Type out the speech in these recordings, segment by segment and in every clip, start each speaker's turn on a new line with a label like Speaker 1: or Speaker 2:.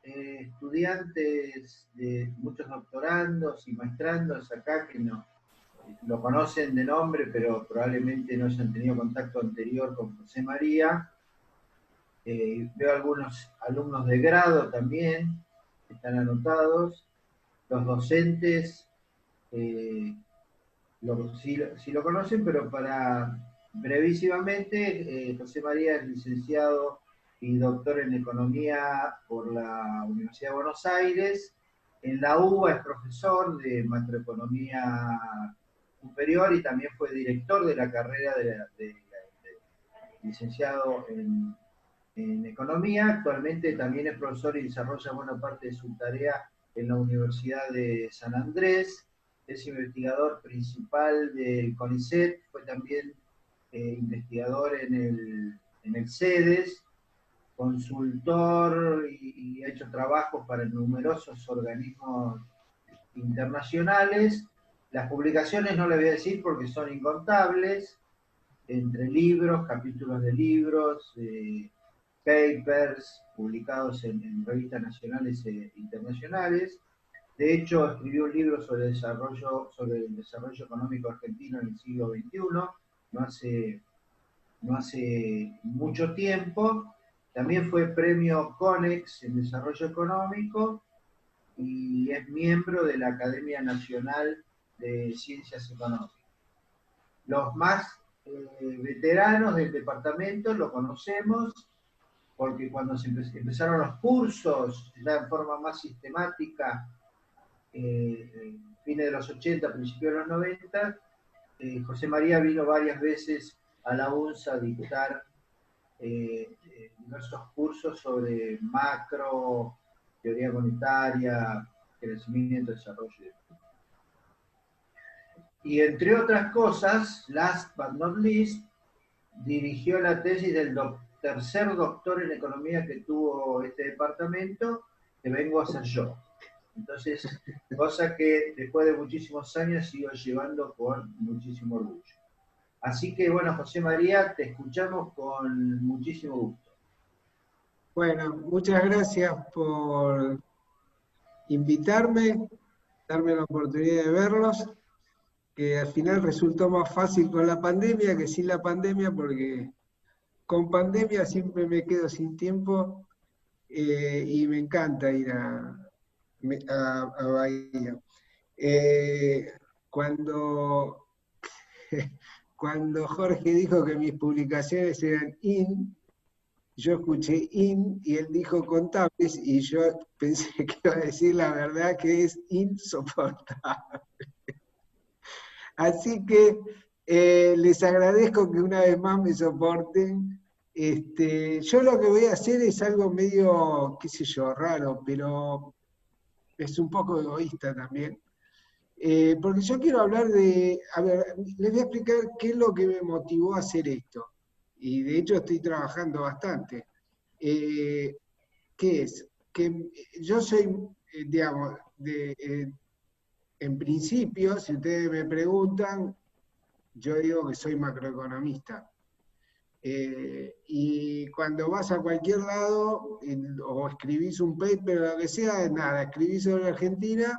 Speaker 1: estudiantes, de muchos doctorandos y maestrandos acá que no lo conocen de nombre, pero probablemente no hayan tenido contacto anterior con José María. Veo algunos alumnos de grado también, que están anotados. Los docentes sí lo conocen, pero para brevísimamente, José María es licenciado y doctor en Economía por la Universidad de Buenos Aires. En la UBA es profesor de macroeconomía superior y también fue director de la carrera de licenciado en Economía. Actualmente también es profesor y desarrolla buena parte de su tarea en la Universidad de San Andrés. Es investigador principal del CONICET, fue también investigador en el CEDES, consultor y ha hecho trabajos para numerosos organismos internacionales. Las publicaciones no le voy a decir porque son incontables, entre libros, capítulos de libros, papers publicados en revistas nacionales e internacionales. De hecho, escribió un libro sobre el desarrollo económico argentino en el siglo XXI, no hace mucho tiempo. También fue premio CONEX en desarrollo económico y es miembro de la Academia Nacional de Ciencias Económicas. Los más veteranos del departamento lo conocemos porque cuando se empezaron los cursos ya en forma más sistemática, fines de los 80, principios de los 90, José María vino varias veces a la UNSA a dictar diversos cursos sobre macro, teoría monetaria, crecimiento, desarrollo. Y entre otras cosas, last but not least, dirigió la tesis del tercer doctor en economía que tuvo este departamento, que vengo a ser yo. Entonces, cosa que después de muchísimos años sigo llevando con muchísimo orgullo. Así que, bueno, José María, te escuchamos con muchísimo gusto.
Speaker 2: Bueno, muchas gracias por invitarme, darme la oportunidad de verlos, que al final resultó más fácil con la pandemia que sin la pandemia, porque con pandemia siempre me quedo sin tiempo y me encanta ir a Bahía. Cuando Jorge dijo que mis publicaciones eran yo escuché y él dijo contables, y yo pensé que iba a decir la verdad, que es insoportable. Así que les agradezco que una vez más me soporten. Yo lo que voy a hacer es algo medio, qué sé yo, raro, pero es un poco egoísta también. Porque yo quiero hablar a ver, les voy a explicar qué es lo que me motivó a hacer esto. Y de hecho estoy trabajando bastante. ¿Qué es? Que yo soy, digamos, en principio, si ustedes me preguntan, yo digo que soy macroeconomista. Y cuando vas a cualquier lado, o escribís un paper o lo que sea, nada, escribís sobre Argentina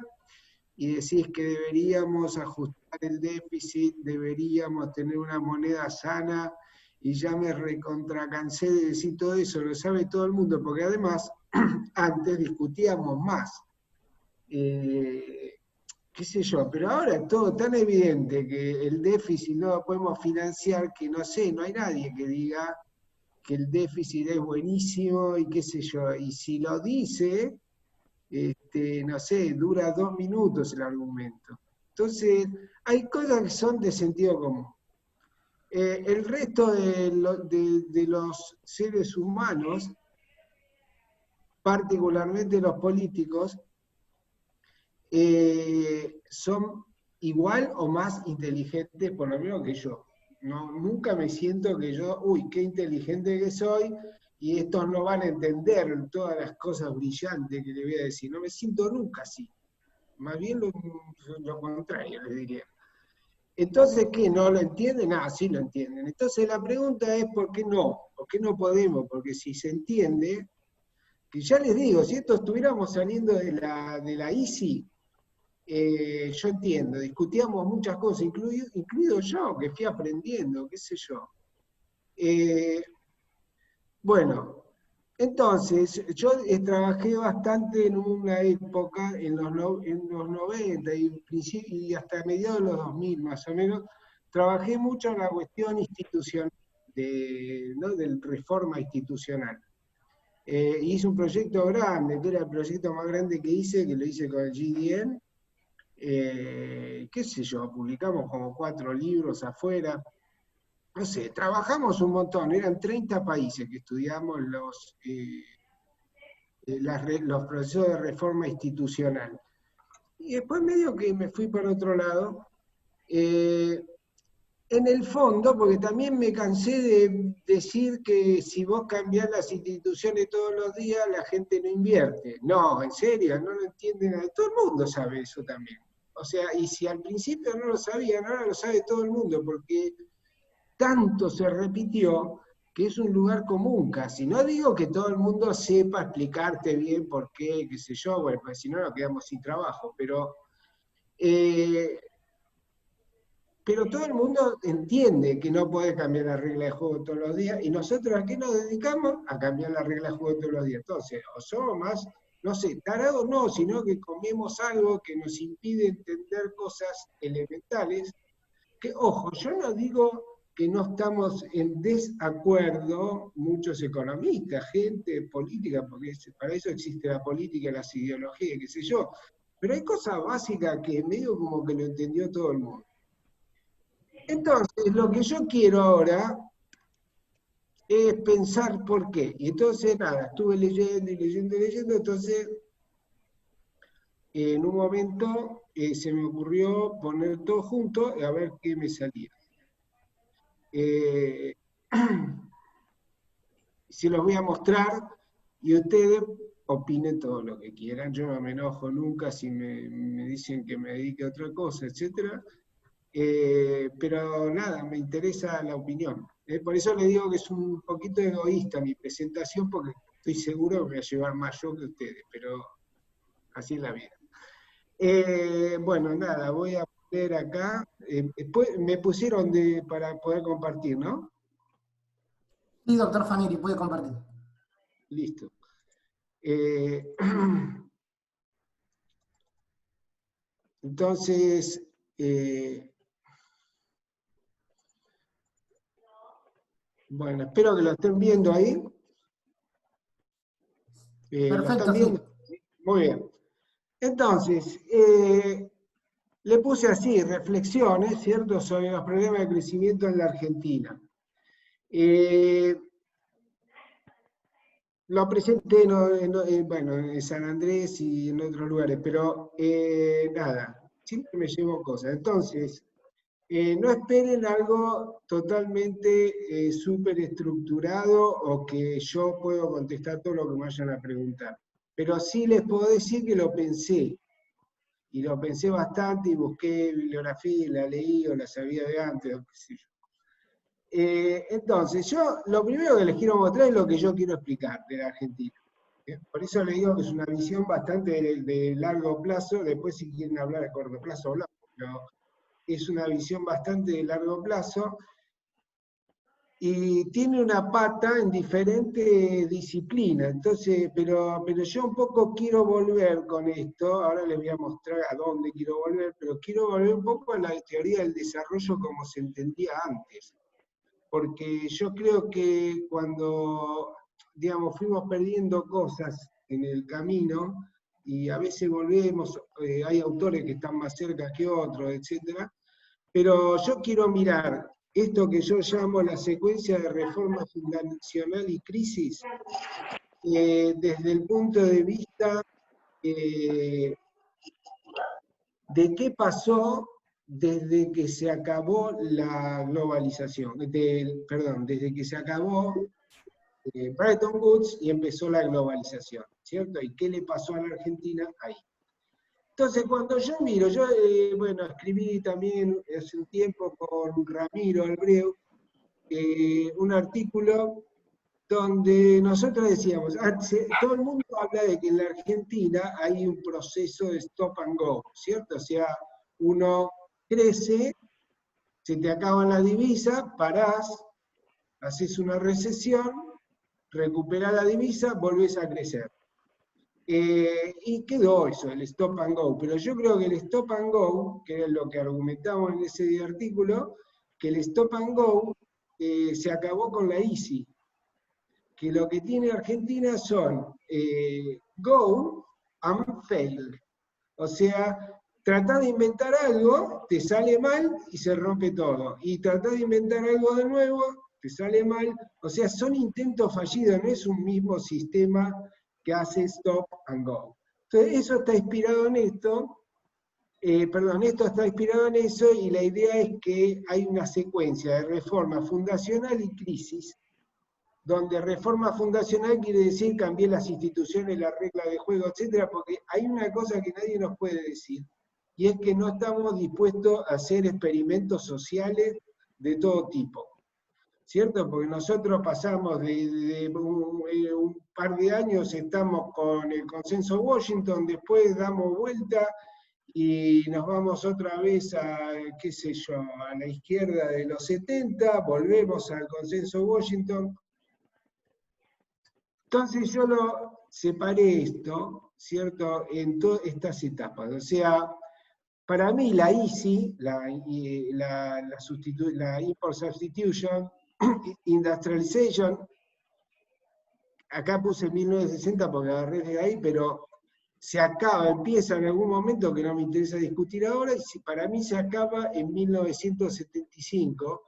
Speaker 2: y decís que deberíamos ajustar el déficit, deberíamos tener una moneda sana, y ya me recontracansé de decir todo eso, lo sabe todo el mundo, porque además antes discutíamos más. Qué sé yo, pero ahora es todo tan evidente que el déficit no lo podemos financiar, que no sé, no hay nadie que diga que el déficit es buenísimo y qué sé yo, y si lo dice, no sé, dura 2 minutos el argumento. Entonces, hay cosas que son de sentido común. El resto de los seres humanos, particularmente los políticos, son igual o más inteligentes, por lo menos que yo. No, nunca me siento que yo, uy, qué inteligente que soy, y estos no van a entender todas las cosas brillantes que le voy a decir. No me siento nunca así. Más bien lo contrario, les diría. Entonces, ¿qué? ¿No lo entienden? Ah, sí lo entienden. Entonces la pregunta es, ¿por qué no? ¿Por qué no podemos? Porque si se entiende, que ya les digo, si esto estuviéramos saliendo de la ICI, yo entiendo, discutíamos muchas cosas, incluido yo, que fui aprendiendo, qué sé yo. Bueno, entonces, yo trabajé bastante en una época, en los 90 y hasta mediados de los 2000 más o menos, trabajé mucho en la cuestión institucional, ¿no? Del reforma institucional. Hice un proyecto grande, que era el proyecto más grande que hice, que lo hice con el GDN, qué sé yo, publicamos como 4 libros afuera, no sé, trabajamos un montón, eran 30 países que estudiamos los procesos de reforma institucional. Y después medio que me fui para otro lado, en el fondo, porque también me cansé de decir que si vos cambiás las instituciones todos los días, la gente no invierte. No, en serio, no lo entienden, todo el mundo sabe eso también. O sea, y si al principio no lo sabían, ahora lo sabe todo el mundo, porque tanto se repitió que es un lugar común casi. No digo que todo el mundo sepa explicarte bien por qué, qué sé yo, bueno, pues si no nos quedamos sin trabajo, eh, pero todo el mundo entiende que no puede cambiar la regla de juego todos los días, y nosotros ¿a qué nos dedicamos? A cambiar la regla de juego todos los días. Entonces, o somos más, no sé, tarados no, sino que comemos algo que nos impide entender cosas elementales, que, ojo, yo no digo que no estamos en desacuerdo muchos economistas, gente política, porque para eso existe la política, las ideologías, qué sé yo, pero hay cosas básicas que medio como que lo entendió todo el mundo. Entonces, lo que yo quiero ahora es pensar por qué. Y entonces, nada, estuve leyendo y leyendo y leyendo, entonces, en un momento se me ocurrió poner todo junto y a ver qué me salía. Se los voy a mostrar y ustedes opinen todo lo que quieran. Yo no me enojo nunca si me dicen que me dedique a otra cosa, etcétera. Pero nada, me interesa la opinión. Por eso le digo que es un poquito egoísta mi presentación, porque estoy seguro que me voy a llevar más yo que ustedes, pero así es la vida. Bueno, nada, voy a poner acá. Me pusieron para poder compartir, ¿no?
Speaker 3: Sí, doctor Faneri, puede compartir.
Speaker 2: Listo. Entonces, bueno, espero que lo estén viendo ahí. ¿Lo están
Speaker 3: Perfecto, sí.
Speaker 2: viendo? Muy bien. Entonces, le puse así, reflexiones, ¿cierto?, sobre los problemas de crecimiento en la Argentina. Lo presenté bueno, en San Andrés y en otros lugares, pero nada, siempre me llevo cosas. Entonces, no esperen algo totalmente súper estructurado o que yo puedo contestar todo lo que me vayan a preguntar. Pero sí les puedo decir que lo pensé, y lo pensé bastante y busqué bibliografía y la leí o la sabía de antes, o qué sé yo. Entonces, yo lo primero que les quiero mostrar es lo que yo quiero explicar de la Argentina. Por eso les digo que es una visión bastante de largo plazo, después si quieren hablar a corto plazo hablamos, pero es una visión bastante de largo plazo, y tiene una pata en diferentes disciplinas. Entonces, pero yo un poco quiero volver con esto, ahora les voy a mostrar a dónde quiero volver, pero quiero volver un poco a la teoría del desarrollo como se entendía antes. Porque yo creo que cuando, digamos, fuimos perdiendo cosas en el camino, y a veces volvemos, hay autores que están más cerca que otros, etc. Pero yo quiero mirar esto que yo llamo la secuencia de reforma fundacional y crisis, desde el punto de vista de qué pasó desde que se acabó la globalización, perdón, desde que se acabó Bretton Woods y empezó la globalización, ¿cierto? ¿Y qué le pasó a la Argentina ahí? Entonces, cuando yo miro, yo, bueno, escribí también hace un tiempo con Ramiro Albreu un artículo donde nosotros decíamos, todo el mundo habla de que en la Argentina hay un proceso de stop and go, ¿cierto? O sea, uno crece, se te acaban las divisas, parás, haces una recesión, recuperás la divisa, volvés a crecer. Y quedó eso, el stop and go. Pero yo creo que el stop and go, que es lo que argumentamos en ese artículo, que el stop and go se acabó con la easy. Que lo que tiene Argentina son go and fail. O sea, tratás de inventar algo, te sale mal y se rompe todo. Y tratás de inventar algo de nuevo, te sale mal. O sea, son intentos fallidos, no es un mismo sistema que hace stop and go. Entonces, eso está inspirado en esto. Esto está inspirado en eso y la idea es que hay una secuencia de reforma fundacional y crisis, donde reforma fundacional quiere decir cambiar las instituciones, las reglas de juego, etcétera, porque hay una cosa que nadie nos puede decir, y es que no estamos dispuestos a hacer experimentos sociales de todo tipo, ¿cierto? Porque nosotros pasamos de un par de años, estamos con el consenso Washington, después damos vuelta y nos vamos otra vez a, qué sé yo, a la izquierda de los 70, volvemos al consenso Washington. Entonces yo lo separé esto, ¿cierto?, en todas estas etapas. O sea, para mí la easy, la import substitution, industrialization, acá puse 1960 porque agarré de ahí, pero se acaba, empieza en algún momento que no me interesa discutir ahora, y para mí se acaba en 1975,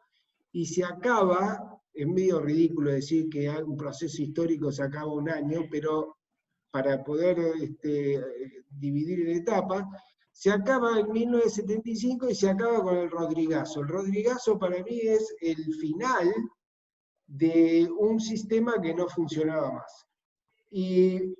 Speaker 2: y se acaba, es medio ridículo decir que un proceso histórico se acaba un año, pero para poder dividir en etapas, se acaba en 1975 y se acaba con el Rodrigazo. El Rodrigazo para mí es el final de un sistema que no funcionaba más. ¿Y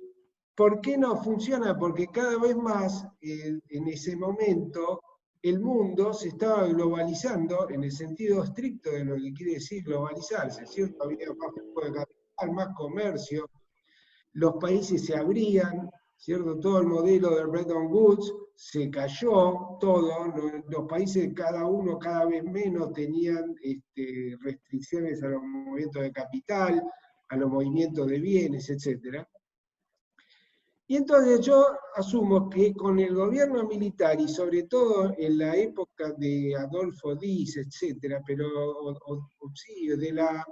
Speaker 2: por qué no funciona? Porque cada vez más, en ese momento, el mundo se estaba globalizando en el sentido estricto de lo que quiere decir globalizarse, ¿cierto? Había más flujo de capital, más comercio, los países se abrían, ¿cierto? Todo el modelo de Bretton Woods se cayó, los países cada uno cada vez menos tenían restricciones a los movimientos de capital, a los movimientos de bienes, etc. Y entonces yo asumo que con el gobierno militar, y sobre todo en la época de Adolfo Diez, etcétera, pero sí, de la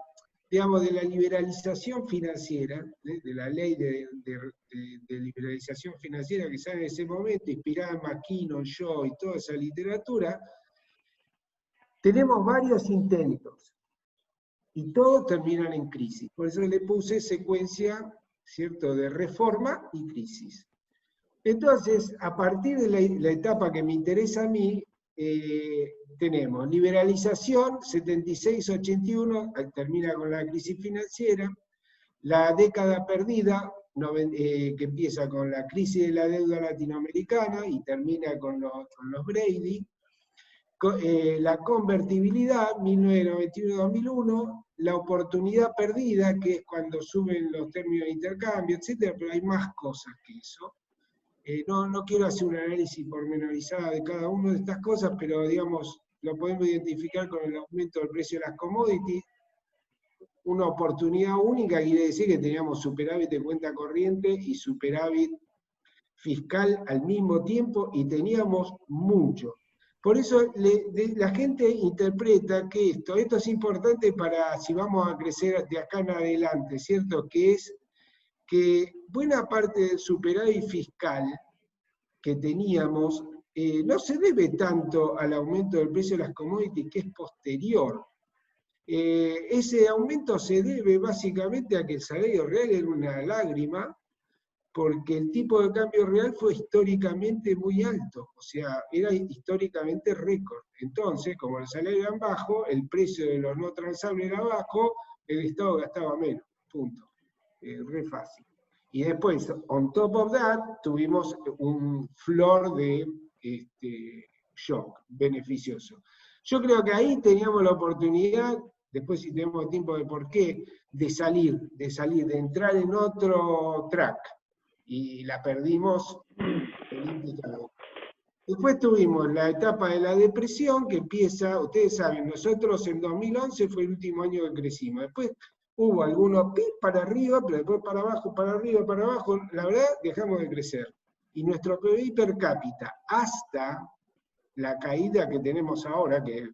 Speaker 2: liberalización financiera, de la ley de liberalización financiera que sale en ese momento, inspirada en McKinnon, Shaw y toda esa literatura, tenemos varios intentos, y todos terminan en crisis. Por eso le puse secuencia, ¿cierto?, de reforma y crisis. Entonces, a partir de la etapa que me interesa a mí, tenemos liberalización, 76-81, termina con la crisis financiera, la década perdida, que empieza con la crisis de la deuda latinoamericana y termina con los Brady, la convertibilidad, 1991-2001, la oportunidad perdida, que es cuando suben los términos de intercambio, etc., pero hay más cosas que eso. No quiero hacer un análisis pormenorizado de cada una de estas cosas, pero digamos, lo podemos identificar con el aumento del precio de las commodities. Una oportunidad única quiere decir que teníamos superávit de cuenta corriente y superávit fiscal al mismo tiempo, y teníamos mucho. Por eso la gente interpreta que esto es importante para si vamos a crecer de acá en adelante, ¿cierto? Que es que buena parte del superávit fiscal que teníamos no se debe tanto al aumento del precio de las commodities, que es posterior. Ese aumento se debe básicamente a que el salario real era una lágrima, porque el tipo de cambio real fue históricamente muy alto, o sea, era históricamente récord. Entonces, como el salario era bajo, el precio de los no transables era bajo, el Estado gastaba menos, punto. Re fácil. Y después, on top of that, tuvimos un flor de shock beneficioso. Yo creo que ahí teníamos la oportunidad después si tenemos tiempo de por qué, de salir, de entrar en otro track, y la perdimos olímpicamente. Después tuvimos la etapa de la depresión que empieza, ustedes saben, nosotros en 2011 fue el último año que crecimos. Después hubo algunos pip para arriba, pero después para abajo, para arriba, para abajo. La verdad, dejamos de crecer. Y nuestro PBI per cápita, hasta la caída que tenemos ahora, que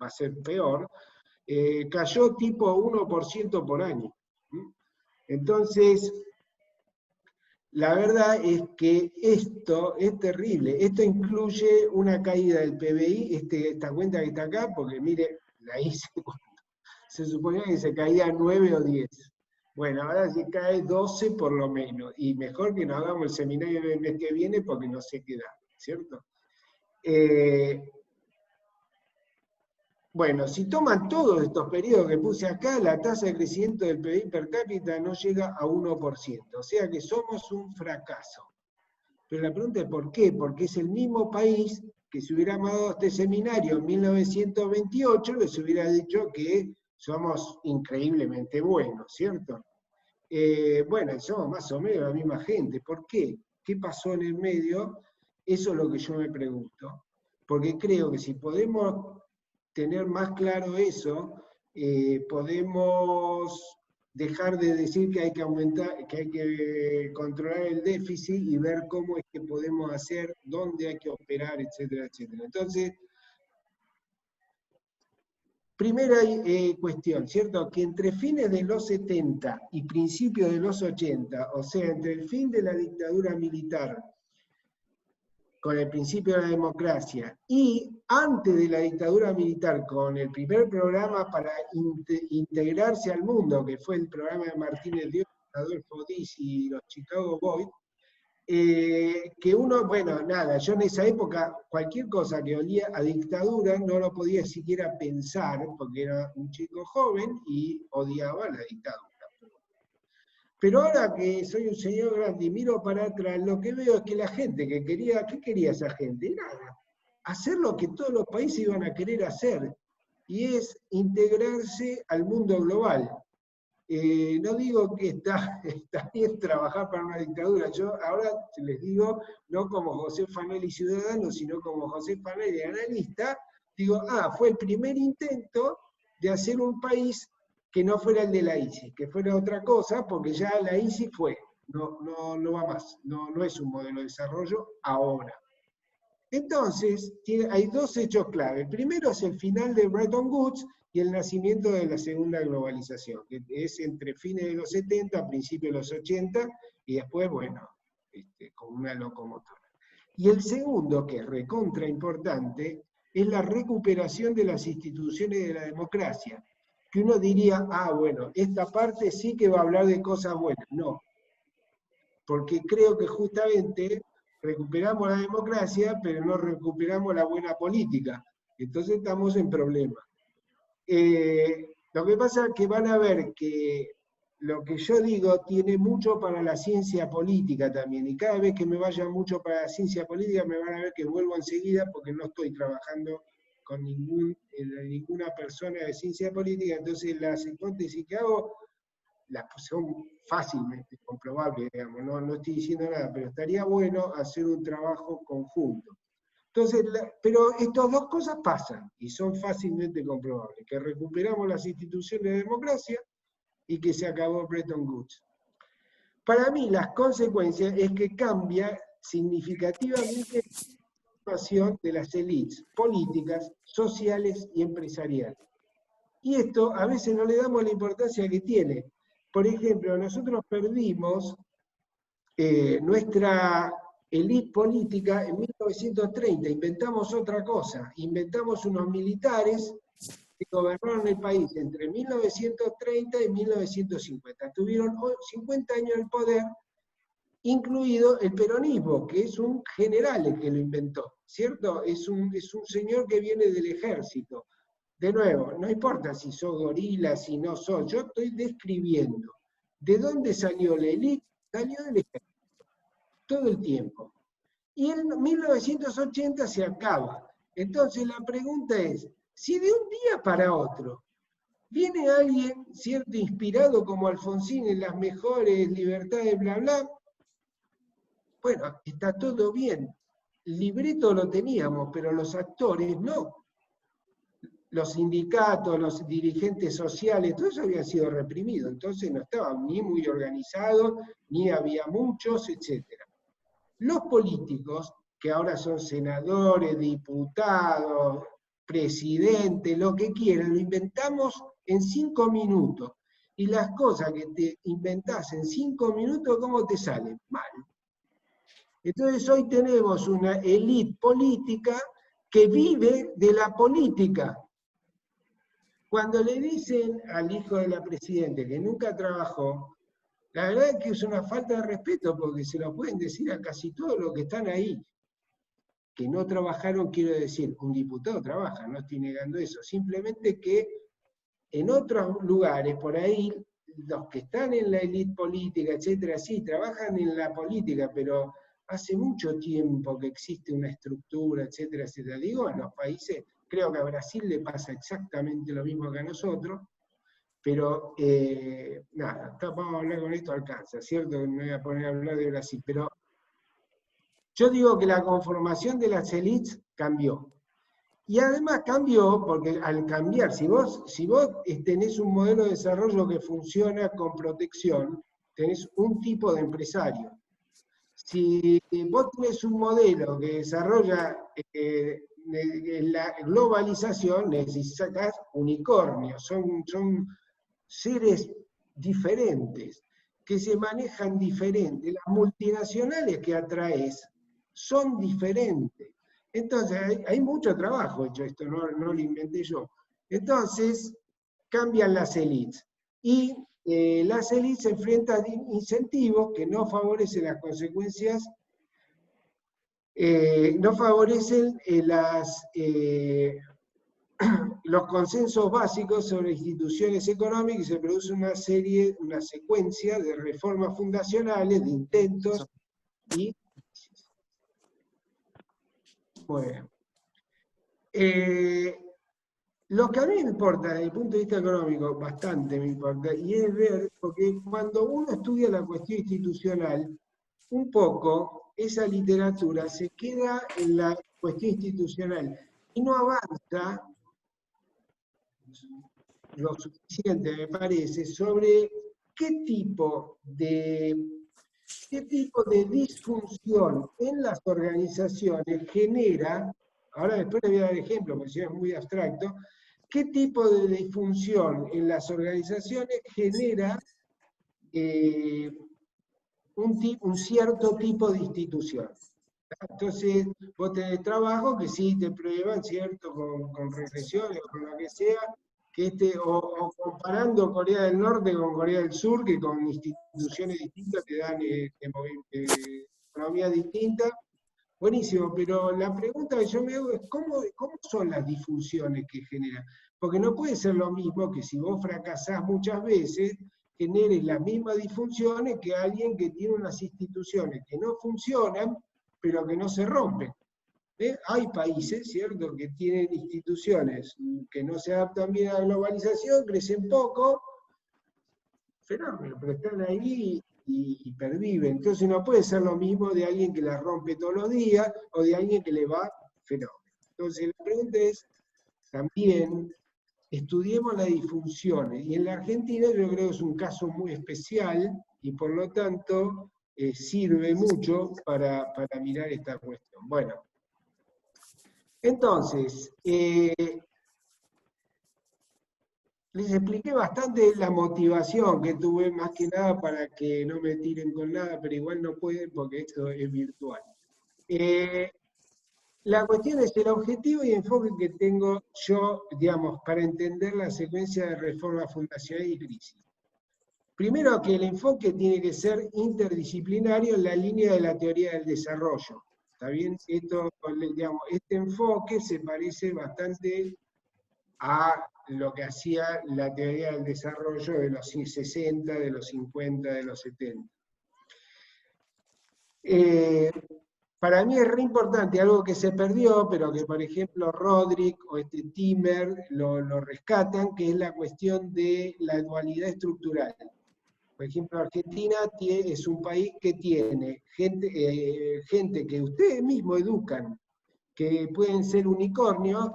Speaker 2: va a ser peor, cayó tipo 1% por año. Entonces, la verdad es que esto es terrible. Esto incluye una caída del PBI, esta cuenta que está acá, porque mire, la hice cuando se suponía que se caía 9 o 10. Bueno, ahora se cae 12 por lo menos. Y mejor que nos hagamos el seminario el mes que viene porque no sé qué da, ¿cierto? Bueno, si toman todos estos periodos que puse acá, la tasa de crecimiento del PBI per cápita no llega a 1%, o sea que somos un fracaso. Pero la pregunta es ¿por qué? Porque es el mismo país que si hubiéramos dado este seminario en 1928, les hubiera dicho que somos increíblemente buenos, ¿cierto? Bueno, somos más o menos la misma gente. ¿Por qué? ¿Qué pasó en el medio? Eso es lo que yo me pregunto. Porque creo que si podemos tener más claro eso, podemos dejar de decir que hay que aumentar, que hay que controlar el déficit y ver cómo es que podemos hacer, dónde hay que operar, etcétera, etcétera. Entonces, primera cuestión, ¿cierto? Que entre fines de los 70 y principios de los 80, o sea, entre el fin de la dictadura militar con el principio de la democracia, y antes de la dictadura militar, con el primer programa para integrarse al mundo, que fue el programa de Martínez Dios, Adolfo Diz y los Chicago Boys, que uno, bueno, nada, yo en esa época, cualquier cosa que olía a dictadura no lo podía siquiera pensar, porque era un chico joven y odiaba la dictadura. Pero ahora que soy un señor grande y miro para atrás, lo que veo es que la gente que quería, ¿qué quería esa gente? Nada, hacer lo que todos los países iban a querer hacer, y es integrarse al mundo global. No digo que está bien trabajar para una dictadura, yo ahora les digo, no como José Fanelli ciudadano, sino como José Fanelli analista, digo, fue el primer intento de hacer un país que no fuera el de la ISIS, que fuera otra cosa, porque ya la ISIS fue, no va más, no es un modelo de desarrollo ahora. Entonces, hay dos hechos clave. El primero es el final de Bretton Woods y el nacimiento de la segunda globalización, que es entre fines de los 70, principios de los 80, y después, bueno, como una locomotora. Y el segundo, que es recontra importante, es la recuperación de las instituciones de la democracia. Que uno diría, bueno, esta parte sí que va a hablar de cosas buenas. No, porque creo que justamente recuperamos la democracia, pero no recuperamos la buena política. Entonces estamos en problemas. Lo que pasa es que van a ver que lo que yo digo tiene mucho para la ciencia política también, y cada vez que me vaya mucho para la ciencia política me van a ver que vuelvo enseguida porque no estoy trabajando con ninguna persona de ciencia política, entonces las hipótesis que hago son fácilmente comprobables, digamos, no estoy diciendo nada, pero estaría bueno hacer un trabajo conjunto. Entonces, pero estas dos cosas pasan y son fácilmente comprobables, que recuperamos las instituciones de democracia y que se acabó Bretton Woods. Para mí, las consecuencias es que cambia significativamente la situación de las élites políticas, sociales y empresariales. Y esto a veces no le damos la importancia que tiene. Por ejemplo, nosotros perdimos nuestra élite política en 1930, inventamos otra cosa, inventamos unos militares que gobernaron el país entre 1930 y 1950. Tuvieron 50 años en el poder, incluido el peronismo, que es un general el que lo inventó, ¿cierto? Es un señor que viene del ejército. De nuevo, no importa si sos gorila, si no sos, yo estoy describiendo. ¿De dónde salió la élite? Salió del ejército, todo el tiempo. Y en 1980 se acaba. Entonces la pregunta es, si de un día para otro Viene alguien, cierto, inspirado como Alfonsín en las mejores libertades, bla, bla. Bueno, está todo bien. El libreto lo teníamos, pero los actores no. Los sindicatos, los dirigentes sociales, todo eso había sido reprimido. Entonces no estaban ni muy organizados, ni había muchos, etc. Los políticos, que ahora son senadores, diputados, presidentes, lo que quieran, lo inventamos en 5 minutos. Y las cosas que te inventás en 5 minutos, ¿cómo te salen? Mal. Entonces hoy tenemos una élite política que vive de la política. Cuando le dicen al hijo de la presidenta que nunca trabajó, la verdad es que es una falta de respeto, porque se lo pueden decir a casi todos los que están ahí. Que no trabajaron, quiero decir, un diputado trabaja, no estoy negando eso, simplemente que en otros lugares, por ahí, los que están en la élite política, etcétera, sí, trabajan en la política, pero hace mucho tiempo que existe una estructura, etcétera, etcétera. Digo, en los países, creo que a Brasil le pasa exactamente lo mismo que a nosotros, pero nada, vamos a hablar con esto, alcanza, ¿cierto? Que me voy a poner a hablar de Brasil, pero yo digo que la conformación de las élites cambió. Y además cambió, porque al cambiar, si vos tenés un modelo de desarrollo que funciona con protección, tenés un tipo de empresario. Si vos tenés un modelo que desarrolla la globalización, necesitas unicornios, son seres diferentes, que se manejan diferentes. Las multinacionales que atraes son diferentes. Entonces, hay mucho trabajo hecho esto, no lo inventé yo. Entonces, cambian las élites. Y las élites se enfrentan a incentivos que no favorecen las consecuencias, no favorecen los consensos básicos sobre instituciones económicas, y se produce una secuencia de reformas fundacionales, de intentos y... Bueno. Lo que a mí me importa, desde el punto de vista económico, bastante me importa, y es ver, porque cuando uno estudia la cuestión institucional, un poco esa literatura se queda en la cuestión institucional y no avanza lo suficiente, me parece, sobre qué tipo de disfunción en las organizaciones genera, ahora después le voy a dar ejemplo, porque si no es muy abstracto, qué tipo de disfunción en las organizaciones genera un cierto tipo de institución. Entonces, vos tenés trabajo que sí te prueban, ¿cierto? Con regresiones o con lo que sea, o comparando Corea del Norte con Corea del Sur, que con instituciones distintas te dan economía distinta. Buenísimo, pero la pregunta que yo me hago es ¿cómo son las disfunciones que generan? Porque no puede ser lo mismo que si vos fracasás muchas veces, generes las mismas disfunciones que alguien que tiene unas instituciones que no funcionan, pero que no se rompen. Hay países, ¿cierto?, que tienen instituciones que no se adaptan bien a la globalización, crecen poco, fenómeno, pero están ahí y perviven. Entonces no puede ser lo mismo de alguien que la rompe todos los días o de alguien que le va fenómeno. Entonces la pregunta es, también, estudiemos las disfunciones. Y en la Argentina yo creo que es un caso muy especial y por lo tanto sirve mucho para mirar esta cuestión. Bueno, entonces, les expliqué bastante la motivación que tuve, más que nada para que no me tiren con nada, pero igual no pueden porque esto es virtual. La cuestión es el objetivo y enfoque que tengo yo, digamos, para entender la secuencia de reforma fundacional y crisis. Primero, que el enfoque tiene que ser interdisciplinario en la línea de la teoría del desarrollo. ¿Está bien? Esto, digamos, este enfoque se parece bastante a lo que hacía la teoría del desarrollo de los 60, de los 50, de los 70. para mí es re importante, algo que se perdió, pero que por ejemplo Rodrik o Timmer lo rescatan, que es la cuestión de la dualidad estructural. Por ejemplo, Argentina es un país que tiene gente que ustedes mismos educan, que pueden ser unicornios,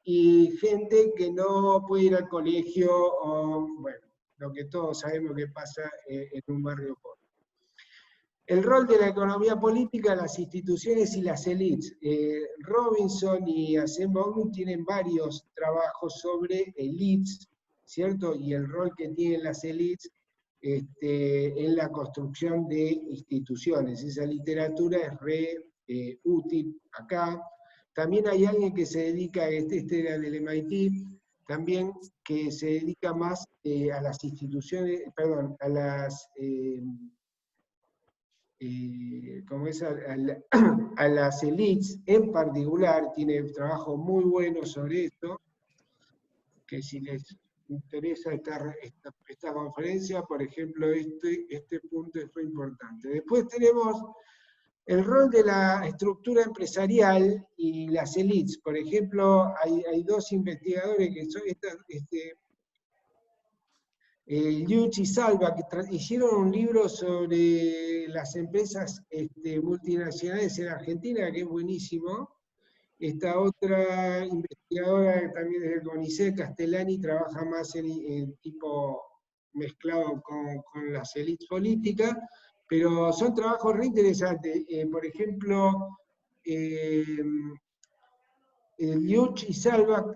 Speaker 2: y gente que no puede ir al colegio, o bueno, lo que todos sabemos que pasa en un barrio pobre. El rol de la economía política, las instituciones y las élites. Robinson y Acemoglu tienen varios trabajos sobre élites, ¿cierto? Y el rol que tienen las élites en la construcción de instituciones. Esa literatura es re útil acá. También hay alguien que se dedica, este era del MIT, también que se dedica más a las instituciones, perdón, a las... como es a las élites en particular, tiene trabajo muy bueno sobre esto, que si les interesa esta conferencia, por ejemplo, este punto es muy importante. Después tenemos el rol de la estructura empresarial y las élites. Por ejemplo, hay dos investigadores que son Liuch y Salva, que hicieron un libro sobre las empresas multinacionales en Argentina, que es buenísimo. Esta otra investigadora, que también es del CONICET, Castellani, trabaja más en tipo mezclado con las élites políticas, pero son trabajos re interesantes. Por ejemplo, Liuch y Salva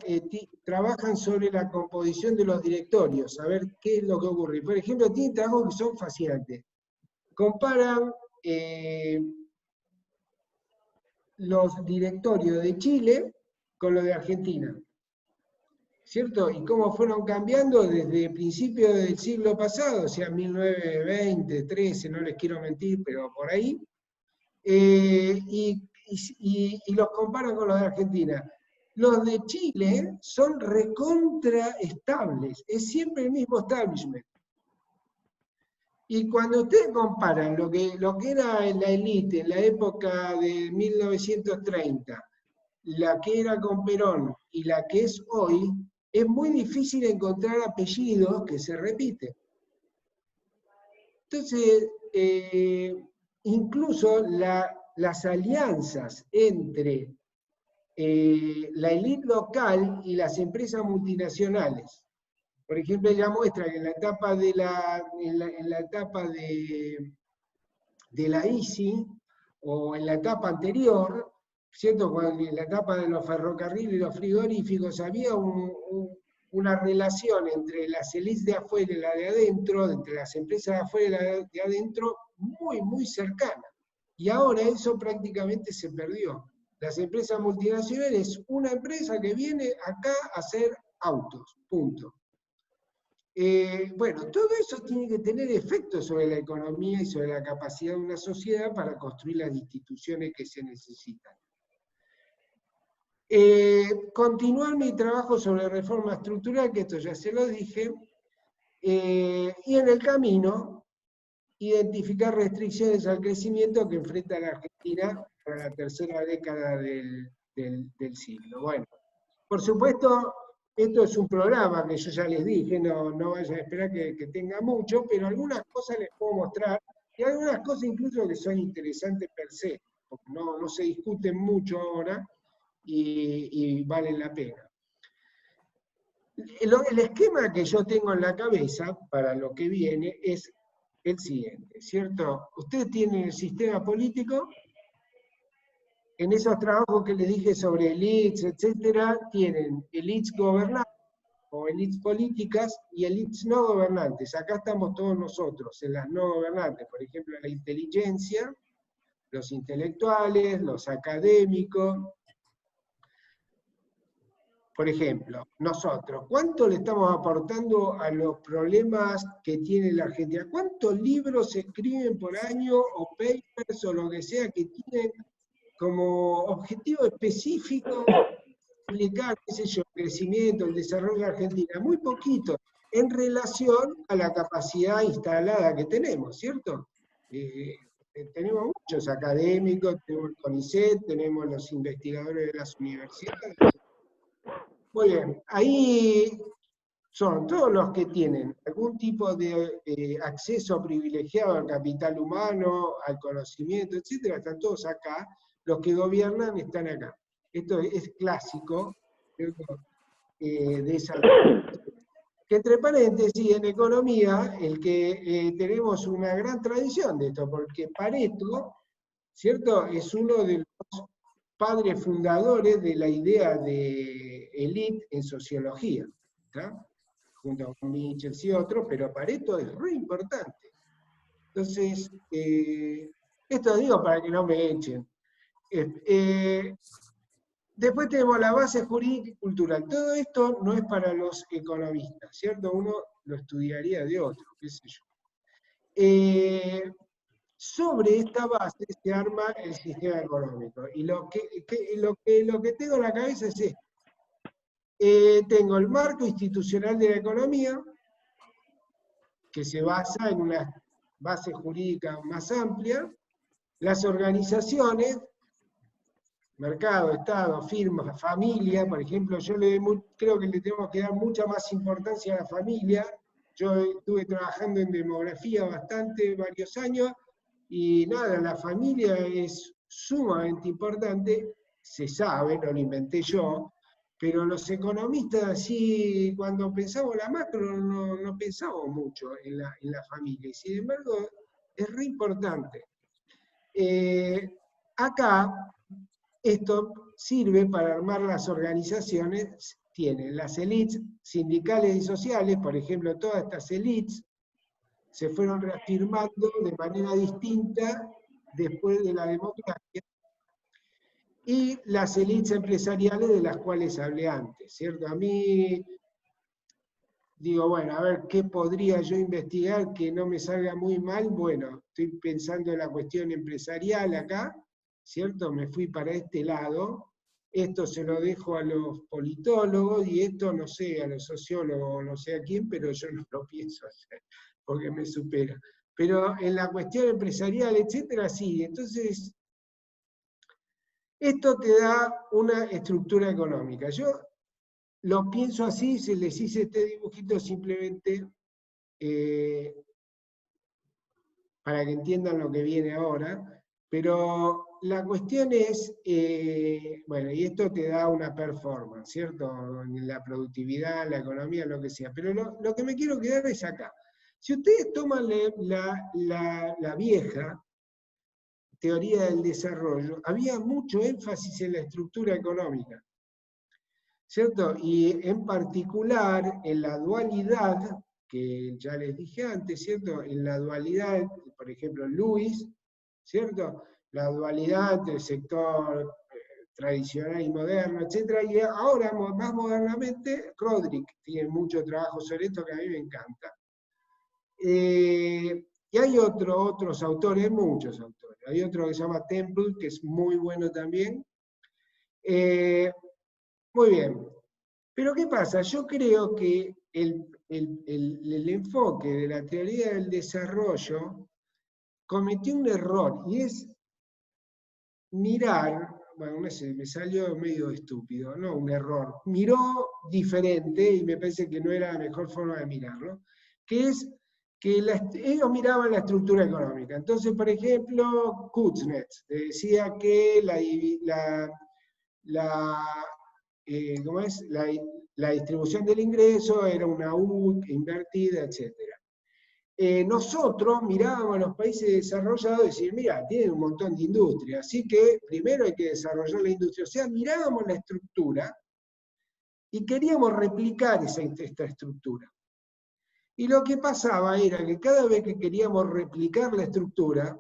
Speaker 2: trabajan sobre la composición de los directorios, a ver qué es lo que ocurre. Por ejemplo, tienen trabajos que son fascinantes. Comparan los directorios de Chile con los de Argentina, ¿cierto? Y cómo fueron cambiando desde principios del siglo pasado, o sea, 1920, 13, no les quiero mentir, pero por ahí, y los comparan con los de Argentina. Los de Chile son recontra estables, es siempre el mismo establishment. Y cuando ustedes comparan lo que era la élite en la época de 1930, la que era con Perón y la que es hoy, es muy difícil encontrar apellidos que se repiten. Entonces, incluso las alianzas entre la élite local y las empresas multinacionales. Por ejemplo, ella muestra que en la etapa de la ICI, o en la etapa anterior, ¿cierto? Cuando en la etapa de los ferrocarriles y los frigoríficos había una relación entre las élites de afuera y la de adentro, entre las empresas de afuera y la de adentro, muy, muy cercana. Y ahora eso prácticamente se perdió. Las empresas multinacionales, una empresa que viene acá a hacer autos, punto. Bueno, todo eso tiene que tener efectos sobre la economía y sobre la capacidad de una sociedad para construir las instituciones que se necesitan. Continuar mi trabajo sobre reforma estructural, que esto ya se lo dije, y en el camino identificar restricciones al crecimiento que enfrenta la Argentina para la tercera década del siglo. Bueno, por supuesto, esto es un programa que yo ya les dije, no vayan a esperar que tenga mucho, pero algunas cosas les puedo mostrar, y algunas cosas incluso que son interesantes per se, porque no se discuten mucho ahora y valen la pena. El esquema que yo tengo en la cabeza para lo que viene es el siguiente, ¿cierto? Ustedes tienen el sistema político. En esos trabajos que les dije sobre élites, etcétera, tienen élites gobernantes o élites políticas y élites no gobernantes. Acá estamos todos nosotros, en las no gobernantes, por ejemplo, la inteligencia, los intelectuales, los académicos. Por ejemplo, nosotros, ¿cuánto le estamos aportando a los problemas que tiene la Argentina? ¿Cuántos libros se escriben por año o papers o lo que sea que tienen como objetivo específico explicar, qué sé yo, el crecimiento, el desarrollo de Argentina? Muy poquito, en relación a la capacidad instalada que tenemos, ¿cierto? Tenemos muchos académicos, tenemos el CONICET, tenemos los investigadores de las universidades. Muy bien, ahí son todos los que tienen algún tipo de acceso privilegiado al capital humano, al conocimiento, etcétera, están todos acá, los que gobiernan están acá. Esto es clásico, ¿cierto? De esa... Que entre paréntesis, en economía, el que tenemos una gran tradición de esto, porque Pareto, ¿cierto?, es uno de los padres fundadores de la idea de élite en sociología, ¿está? Junto con Michels y otros, pero Pareto es re importante. Entonces, esto digo para que no me echen. Después tenemos la base jurídica y cultural. Todo esto no es para los economistas, ¿cierto? Uno lo estudiaría de otro, qué sé yo. Sobre esta base se arma el sistema económico. Y lo que tengo en la cabeza es esto. Tengo el marco institucional de la economía, que se basa en una base jurídica más amplia, las organizaciones, mercado, Estado, firmas, familia, por ejemplo, yo creo que le tenemos que dar mucha más importancia a la familia. Yo estuve trabajando en demografía varios años, y nada, la familia es sumamente importante, se sabe, no lo inventé yo, pero los economistas así, cuando pensamos la macro, no pensamos mucho en la familia, y sin embargo es re importante. Acá, esto sirve para armar las organizaciones, tienen las élites sindicales y sociales, por ejemplo, todas estas élites se fueron reafirmando de manera distinta después de la democracia, y las élites empresariales de las cuales hablé antes, ¿cierto? A mí, digo, bueno, a ver, ¿qué podría yo investigar que no me salga muy mal? Bueno, estoy pensando en la cuestión empresarial acá, ¿cierto? Me fui para este lado. Esto se lo dejo a los politólogos, y esto, no sé, a los sociólogos, no sé a quién, pero yo no lo pienso hacer, porque me supera. Pero en la cuestión empresarial, etcétera, sí. Entonces, esto te da una estructura económica. Yo lo pienso así, se les hice este dibujito simplemente para que entiendan lo que viene ahora, pero la cuestión es, bueno, y esto te da una performance, ¿cierto? En la productividad, la economía, lo que sea, pero lo que me quiero quedar es acá. Si ustedes toman la vieja teoría del desarrollo, había mucho énfasis en la estructura económica, ¿cierto? Y en particular en la dualidad, que ya les dije antes, ¿cierto? En la dualidad, por ejemplo, Lewis, ¿cierto? La dualidad del sector tradicional y moderno, etc. Y ahora, más modernamente, Roderick tiene mucho trabajo sobre esto que a mí me encanta. Y hay otros autores, muchos autores. Hay otro que se llama Temple, que es muy bueno también. Muy bien. Pero ¿qué pasa? Yo creo que el enfoque de la teoría del desarrollo cometió un error, y es mirar, bueno, no sé, me salió medio estúpido, no un error, miró diferente, y me parece que no era la mejor forma de mirarlo, que es que ellos miraban la estructura económica. Entonces, por ejemplo, Kuznets decía que ¿cómo es? La distribución del ingreso era una U invertida, etc. Nosotros mirábamos a los países desarrollados y decir, mira, tienen un montón de industria, así que primero hay que desarrollar la industria. O sea, mirábamos la estructura y queríamos replicar esta estructura. Y lo que pasaba era que cada vez que queríamos replicar la estructura,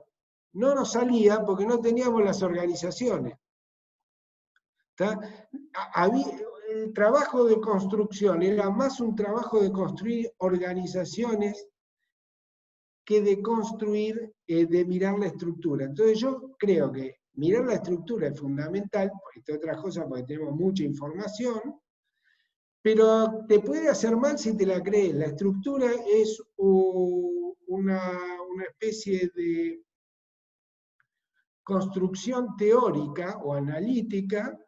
Speaker 2: no nos salía porque no teníamos las organizaciones. El trabajo de construcción era más un trabajo de construir organizaciones que de construir, de mirar la estructura. Entonces yo creo que mirar la estructura es fundamental, entre otras cosas porque tenemos mucha información, pero te puede hacer mal si te la crees. La estructura es una especie de construcción teórica o analítica,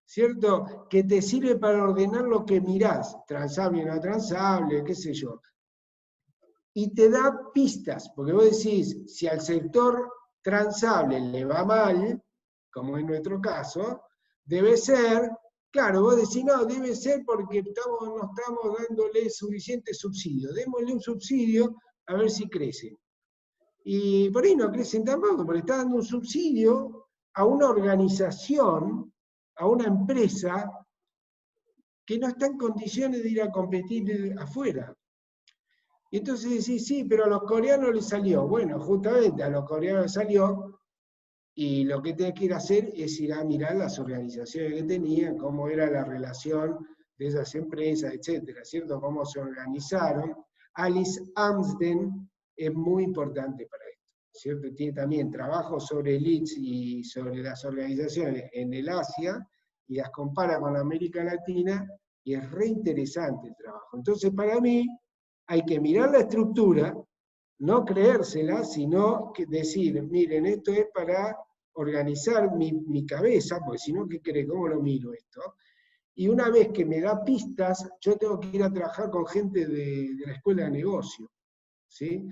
Speaker 2: ¿cierto? Que te sirve para ordenar lo que mirás, transable, no transable, qué sé yo. Y te da pistas, porque vos decís, si al sector transable le va mal, como en nuestro caso, debe ser, claro, vos decís, no, debe ser porque no estamos dándole suficiente subsidio. Démosle un subsidio a ver si crece. Y por ahí no crecen tampoco, porque está dando un subsidio a una organización, a una empresa que no está en condiciones de ir a competir afuera. Y entonces decís, sí, pero a los coreanos les salió. Bueno, justamente a los coreanos les salió, y lo que tenés que ir a hacer es ir a mirar las organizaciones que tenían, cómo era la relación de esas empresas, etcétera, ¿cierto? Cómo se organizaron. Alice Amsden es muy importante para esto, ¿cierto? Tiene también trabajos sobre elites y sobre las organizaciones en el Asia, y las compara con América Latina, y es re interesante el trabajo. Entonces, para mí, hay que mirar la estructura, no creérsela, sino que decir, miren, esto es para organizar mi cabeza, porque si no, ¿qué cree? ¿Cómo lo miro esto? Y una vez que me da pistas, yo tengo que ir a trabajar con gente de la escuela de negocio, ¿sí?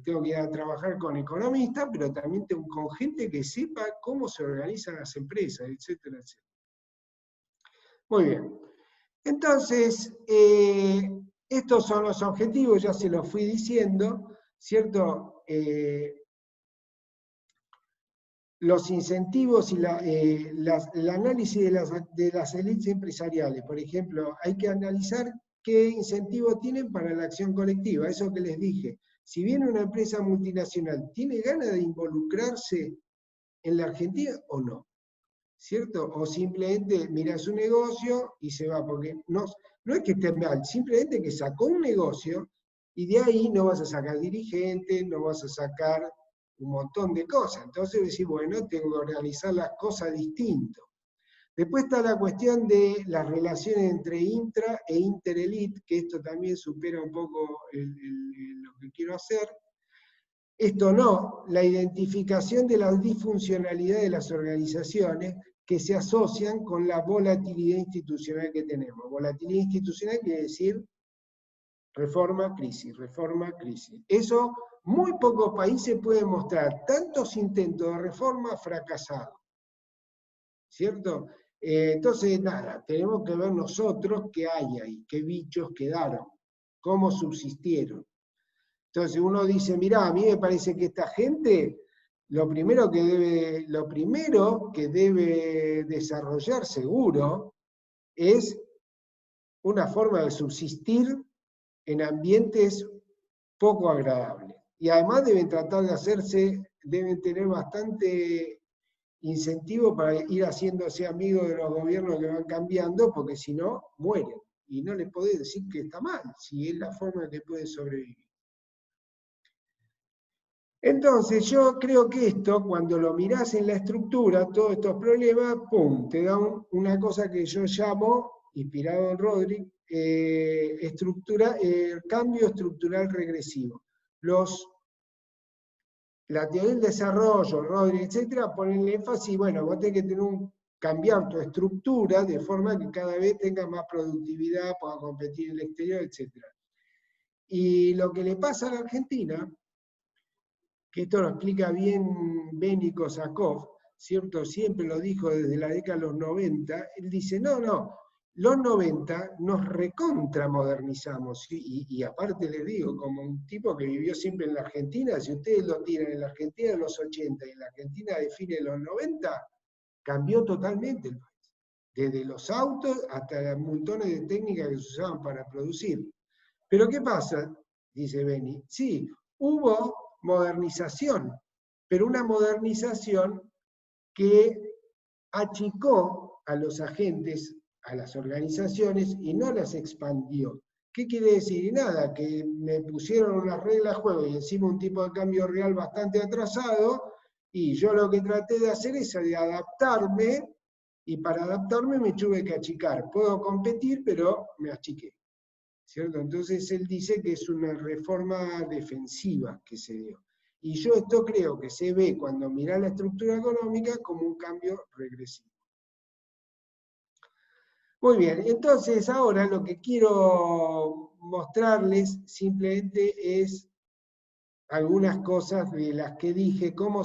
Speaker 2: Tengo que ir a trabajar con economistas, pero también con gente que sepa cómo se organizan las empresas, etcétera, etcétera. Muy bien. Entonces, estos son los objetivos, ya se los fui diciendo, ¿cierto? Los incentivos y el análisis de las élites empresariales. Por ejemplo, hay que analizar qué incentivos tienen para la acción colectiva, eso que les dije. Si viene una empresa multinacional, ¿tiene ganas de involucrarse en la Argentina o no? ¿Cierto? O simplemente mira su negocio y se va, porque no es que esté mal, simplemente que sacó un negocio y de ahí no vas a sacar dirigentes, no vas a sacar un montón de cosas. Entonces decís, bueno, tengo que organizar las cosas distinto. Después está la cuestión de las relaciones entre intra e interelite, que esto también supera un poco lo que quiero hacer. Esto no, la identificación de la disfuncionalidad de las organizaciones que se asocian con la volatilidad institucional que tenemos. Volatilidad institucional quiere decir reforma, crisis, reforma, crisis. Eso muy pocos países pueden mostrar tantos intentos de reforma fracasados. ¿Cierto? Entonces, nada, tenemos que ver nosotros qué hay ahí, qué bichos quedaron, cómo subsistieron. Entonces uno dice, mirá, a mí me parece que esta gente, lo primero que debe desarrollar seguro es una forma de subsistir en ambientes poco agradables. Y además deben tratar de deben tener bastante incentivo para ir haciéndose amigos de los gobiernos que van cambiando, porque si no, mueren. Y no les podés decir que está mal, si es la forma que pueden sobrevivir. Entonces, yo creo que esto, cuando lo mirás en la estructura, todos estos problemas, ¡pum!, te da una cosa que yo llamo, inspirado en Rodri, cambio estructural regresivo. La teoría del desarrollo, Rodri, etcétera, ponen énfasis, bueno, vos tenés que cambiar tu estructura de forma que cada vez tengas más productividad, puedas competir en el exterior, etcétera. Y lo que le pasa a la Argentina, que esto lo explica bien Benny Kosakov, ¿cierto? Siempre lo dijo desde la década de los 90, él dice, no, los 90 nos recontramodernizamos, y aparte le digo, como un tipo que vivió siempre en la Argentina, si ustedes lo tiran en la Argentina de los 80 y en la Argentina de fines de los 90, cambió totalmente el país, desde los autos hasta montones de técnicas que se usaban para producir. Pero ¿qué pasa? Dice Benny, sí, hubo modernización, pero una modernización que achicó a los agentes, a las organizaciones, y no las expandió. ¿Qué quiere decir? Y nada, que me pusieron unas reglas de juego y encima un tipo de cambio real bastante atrasado, y yo lo que traté de hacer es de adaptarme, y para adaptarme me tuve que achicar. Puedo competir, pero me achiqué. ¿Cierto? Entonces él dice que es una reforma defensiva que se dio. Y yo esto creo que se ve cuando mirá la estructura económica como un cambio regresivo. Muy bien, entonces ahora lo que quiero mostrarles simplemente es algunas cosas de las que dije, cómo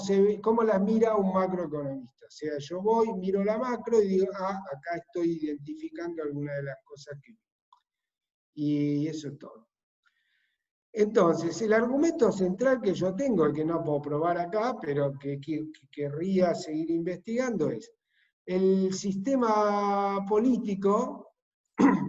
Speaker 2: las mira un macroeconomista. O sea, yo voy, miro la macro y digo, acá estoy identificando algunas de las cosas que... Y eso es todo. Entonces, el argumento central que yo tengo, el que no puedo probar acá, pero que querría seguir investigando, es el sistema político,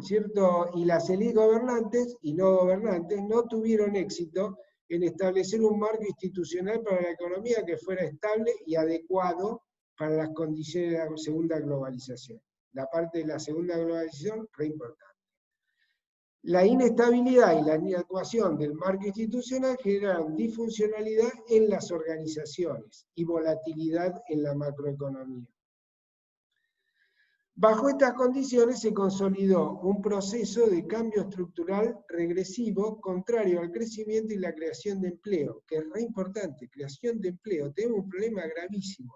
Speaker 2: ¿cierto? Y las élites gobernantes y no gobernantes no tuvieron éxito en establecer un marco institucional para la economía que fuera estable y adecuado para las condiciones de la segunda globalización. La parte de la segunda globalización, re importante. La inestabilidad y la inadecuación del marco institucional generaron disfuncionalidad en las organizaciones y volatilidad en la macroeconomía. Bajo estas condiciones se consolidó un proceso de cambio estructural regresivo contrario al crecimiento y la creación de empleo, que es re importante, creación de empleo. Tenemos un problema gravísimo,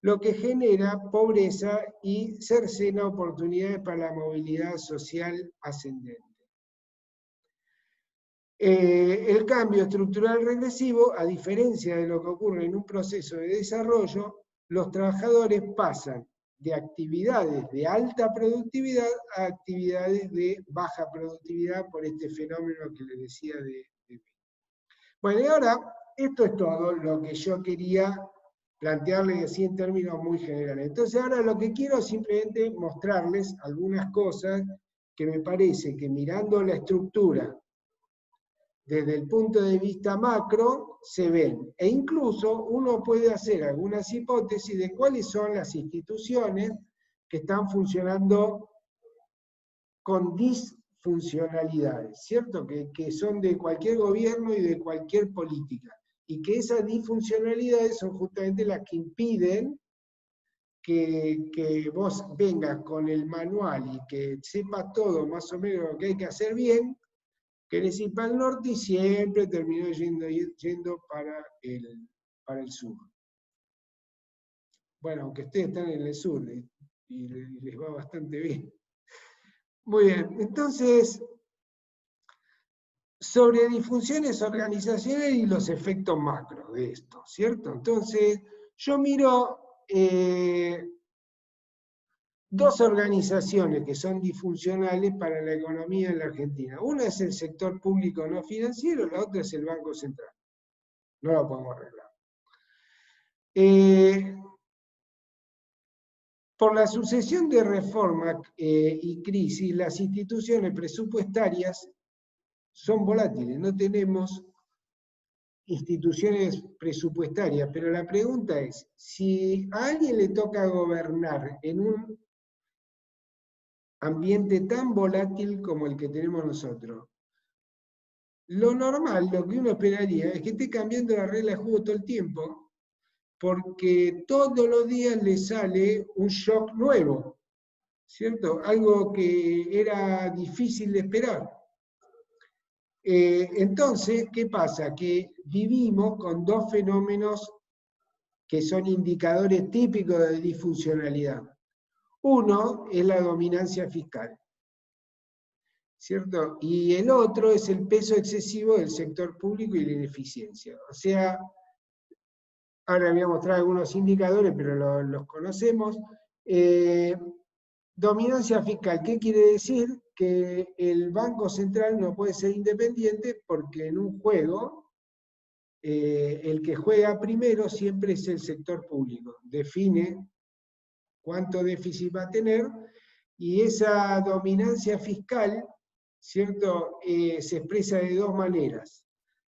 Speaker 2: lo que genera pobreza y cercena oportunidades para la movilidad social ascendente. El cambio estructural regresivo, a diferencia de lo que ocurre en un proceso de desarrollo, los trabajadores pasan de actividades de alta productividad a actividades de baja productividad por este fenómeno que les decía de... Bueno, y ahora, esto es todo lo que yo quería plantearles así en términos muy generales. Entonces ahora lo que quiero es simplemente mostrarles algunas cosas que me parece que mirando la estructura desde el punto de vista macro, se ven. E incluso uno puede hacer algunas hipótesis de cuáles son las instituciones que están funcionando con disfuncionalidades, ¿cierto? Que son de cualquier gobierno y de cualquier política. Y que esas disfuncionalidades son justamente las que impiden que vos vengas con el manual y que sepas todo más o menos lo que hay que hacer bien, querés ir para el norte y siempre terminó yendo para el sur. Bueno, aunque ustedes están en el sur y les va bastante bien. Muy bien, entonces, sobre disfunciones organizacionales y los efectos macro de esto, ¿cierto? Entonces, yo miro dos organizaciones que son disfuncionales para la economía en la Argentina. Una es el sector público no financiero, la otra es el Banco Central. No lo podemos arreglar. Por la sucesión de reformas y crisis, las instituciones presupuestarias son volátiles. No tenemos instituciones presupuestarias, pero la pregunta es, si a alguien le toca gobernar en un ambiente tan volátil como el que tenemos nosotros, lo normal, lo que uno esperaría, es que esté cambiando la regla de juego todo el tiempo, porque todos los días le sale un shock nuevo, ¿cierto? Algo que era difícil de esperar. Entonces, ¿qué pasa? Que vivimos con dos fenómenos que son indicadores típicos de disfuncionalidad. Uno es la dominancia fiscal, ¿cierto? Y el otro es el peso excesivo del sector público y la ineficiencia. O sea, ahora voy a mostrar algunos indicadores, pero los conocemos. Dominancia fiscal, ¿qué quiere decir? Que el Banco Central no puede ser independiente porque en un juego, el que juega primero siempre es el sector público. Define cuánto déficit va a tener y esa dominancia fiscal, ¿cierto? Se expresa de dos maneras.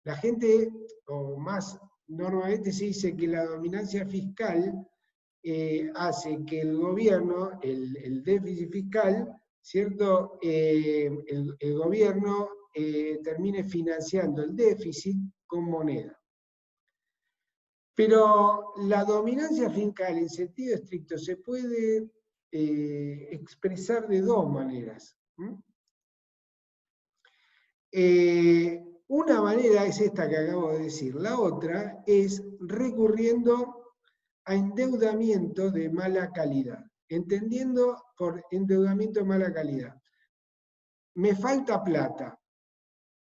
Speaker 2: La gente, o más normalmente se dice que la dominancia fiscal hace que el gobierno, el déficit fiscal, ¿cierto? El gobierno termine financiando el déficit con moneda. Pero la dominancia fiscal en sentido estricto se puede expresar de dos maneras. Una manera es esta que acabo de decir. La otra es recurriendo a endeudamiento de mala calidad. Entendiendo por endeudamiento de mala calidad. Me falta plata,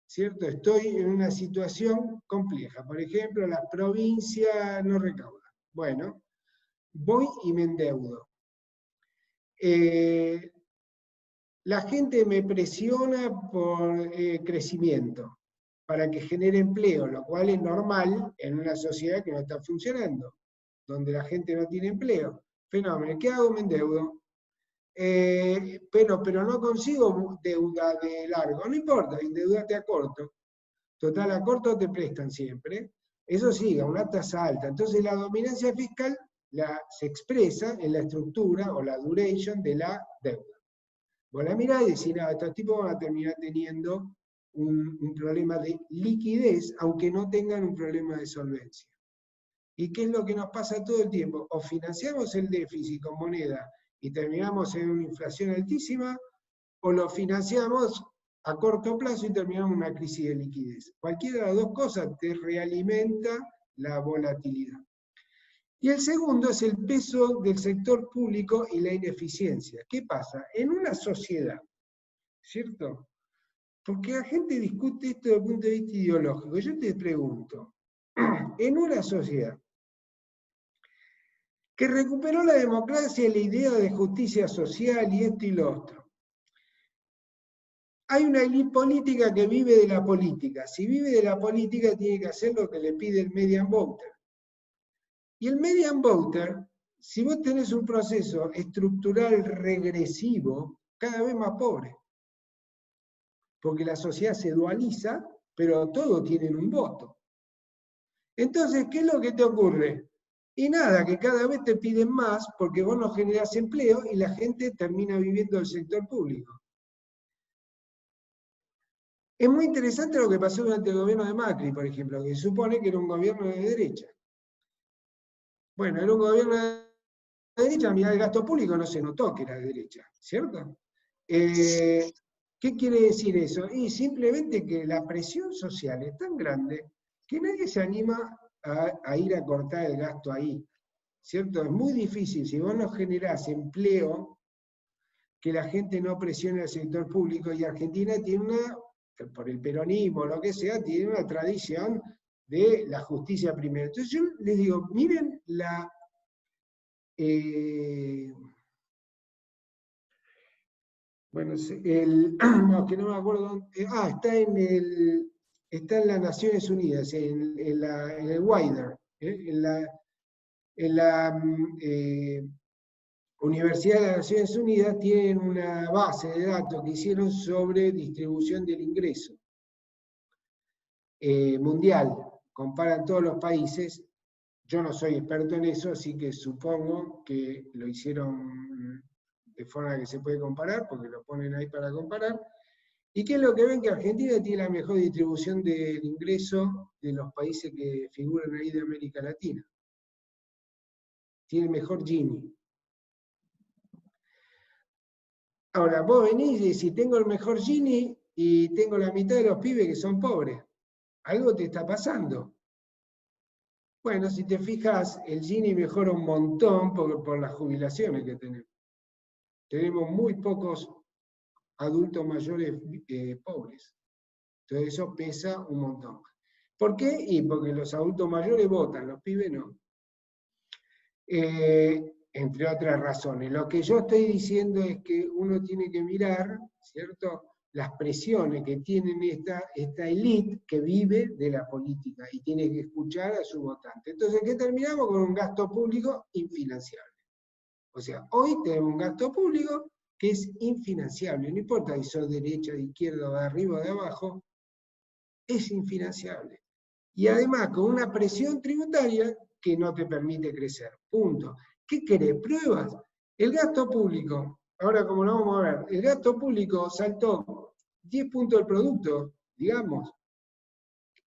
Speaker 2: ¿cierto? Estoy en una situación compleja. Por ejemplo, las provincias no recaudan. Bueno, voy y me endeudo. La gente me presiona por crecimiento, para que genere empleo, lo cual es normal en una sociedad que no está funcionando, donde la gente no tiene empleo. Fenómeno, ¿qué hago? Me endeudo. Pero no consigo deuda de largo, no importa, endeudate a corto. Total, a corto te prestan siempre. Eso sí, a una tasa alta. Entonces la dominancia fiscal se expresa en la estructura o la duration de la deuda. Vos la mirás y decís, no, estos tipos van a terminar teniendo un problema de liquidez, aunque no tengan un problema de solvencia. ¿Y qué es lo que nos pasa todo el tiempo? O financiamos el déficit con moneda y terminamos en una inflación altísima, o lo financiamos a corto plazo y terminamos en una crisis de liquidez. Cualquiera de las dos cosas te realimenta la volatilidad. Y el segundo es el peso del sector público y la ineficiencia. ¿Qué pasa? En una sociedad, ¿cierto? Porque la gente discute esto desde el punto de vista ideológico. Yo te pregunto, en una sociedad que recuperó la democracia y la idea de justicia social y esto y lo otro, hay una élite política que vive de la política. Si vive de la política, tiene que hacer lo que le pide el median voter. Y el median voter, si vos tenés un proceso estructural regresivo, cada vez más pobre. Porque la sociedad se dualiza, pero todos tienen un voto. Entonces, ¿qué es lo que te ocurre? Y nada, que cada vez te piden más porque vos no generás empleo y la gente termina viviendo del sector público. Es muy interesante lo que pasó durante el gobierno de Macri, por ejemplo, que se supone que era un gobierno de derecha. Bueno, era un gobierno de derecha, mirá, el gasto público no se notó que era de derecha, ¿cierto? ¿Qué quiere decir eso? Y simplemente que la presión social es tan grande que nadie se anima a ir a cortar el gasto ahí, ¿cierto? Es muy difícil, si vos no generás empleo, que la gente no presione al sector público, y Argentina tiene una, por el peronismo, lo que sea, tiene una tradición de la justicia primero. Entonces yo les digo, miren la... bueno, no, que no me acuerdo dónde, está en las Naciones Unidas, en el WIDER, en la Universidad de las Naciones Unidas tienen una base de datos que hicieron sobre distribución del ingreso mundial, comparan todos los países. Yo no soy experto en eso, así que supongo que lo hicieron de forma que se puede comparar, porque lo ponen ahí para comparar. ¿Y qué es lo que ven? Que Argentina tiene la mejor distribución del ingreso de los países que figuran ahí de América Latina. Tiene el mejor Gini. Ahora, vos venís y decís, tengo el mejor Gini y tengo la mitad de los pibes que son pobres. Algo te está pasando. Bueno, si te fijas, el Gini mejora un montón por las jubilaciones que tenemos. Tenemos muy pocos adultos mayores pobres. Entonces eso pesa un montón. ¿Por qué? Y porque los adultos mayores votan, los pibes no. Entre otras razones. Lo que yo estoy diciendo es que uno tiene que mirar, ¿cierto?, las presiones que tienen esta élite que vive de la política y tiene que escuchar a su votante. Entonces, ¿qué terminamos? Con un gasto público infinanciable. O sea, hoy tenemos un gasto público que es infinanciable, no importa si sos de derecha, de izquierda, de arriba o de abajo, es infinanciable. Y además con una presión tributaria que no te permite crecer. Punto. ¿Qué querés? ¿Pruebas? El gasto público, ahora como lo vamos a ver, el gasto público saltó 10 puntos del producto, digamos,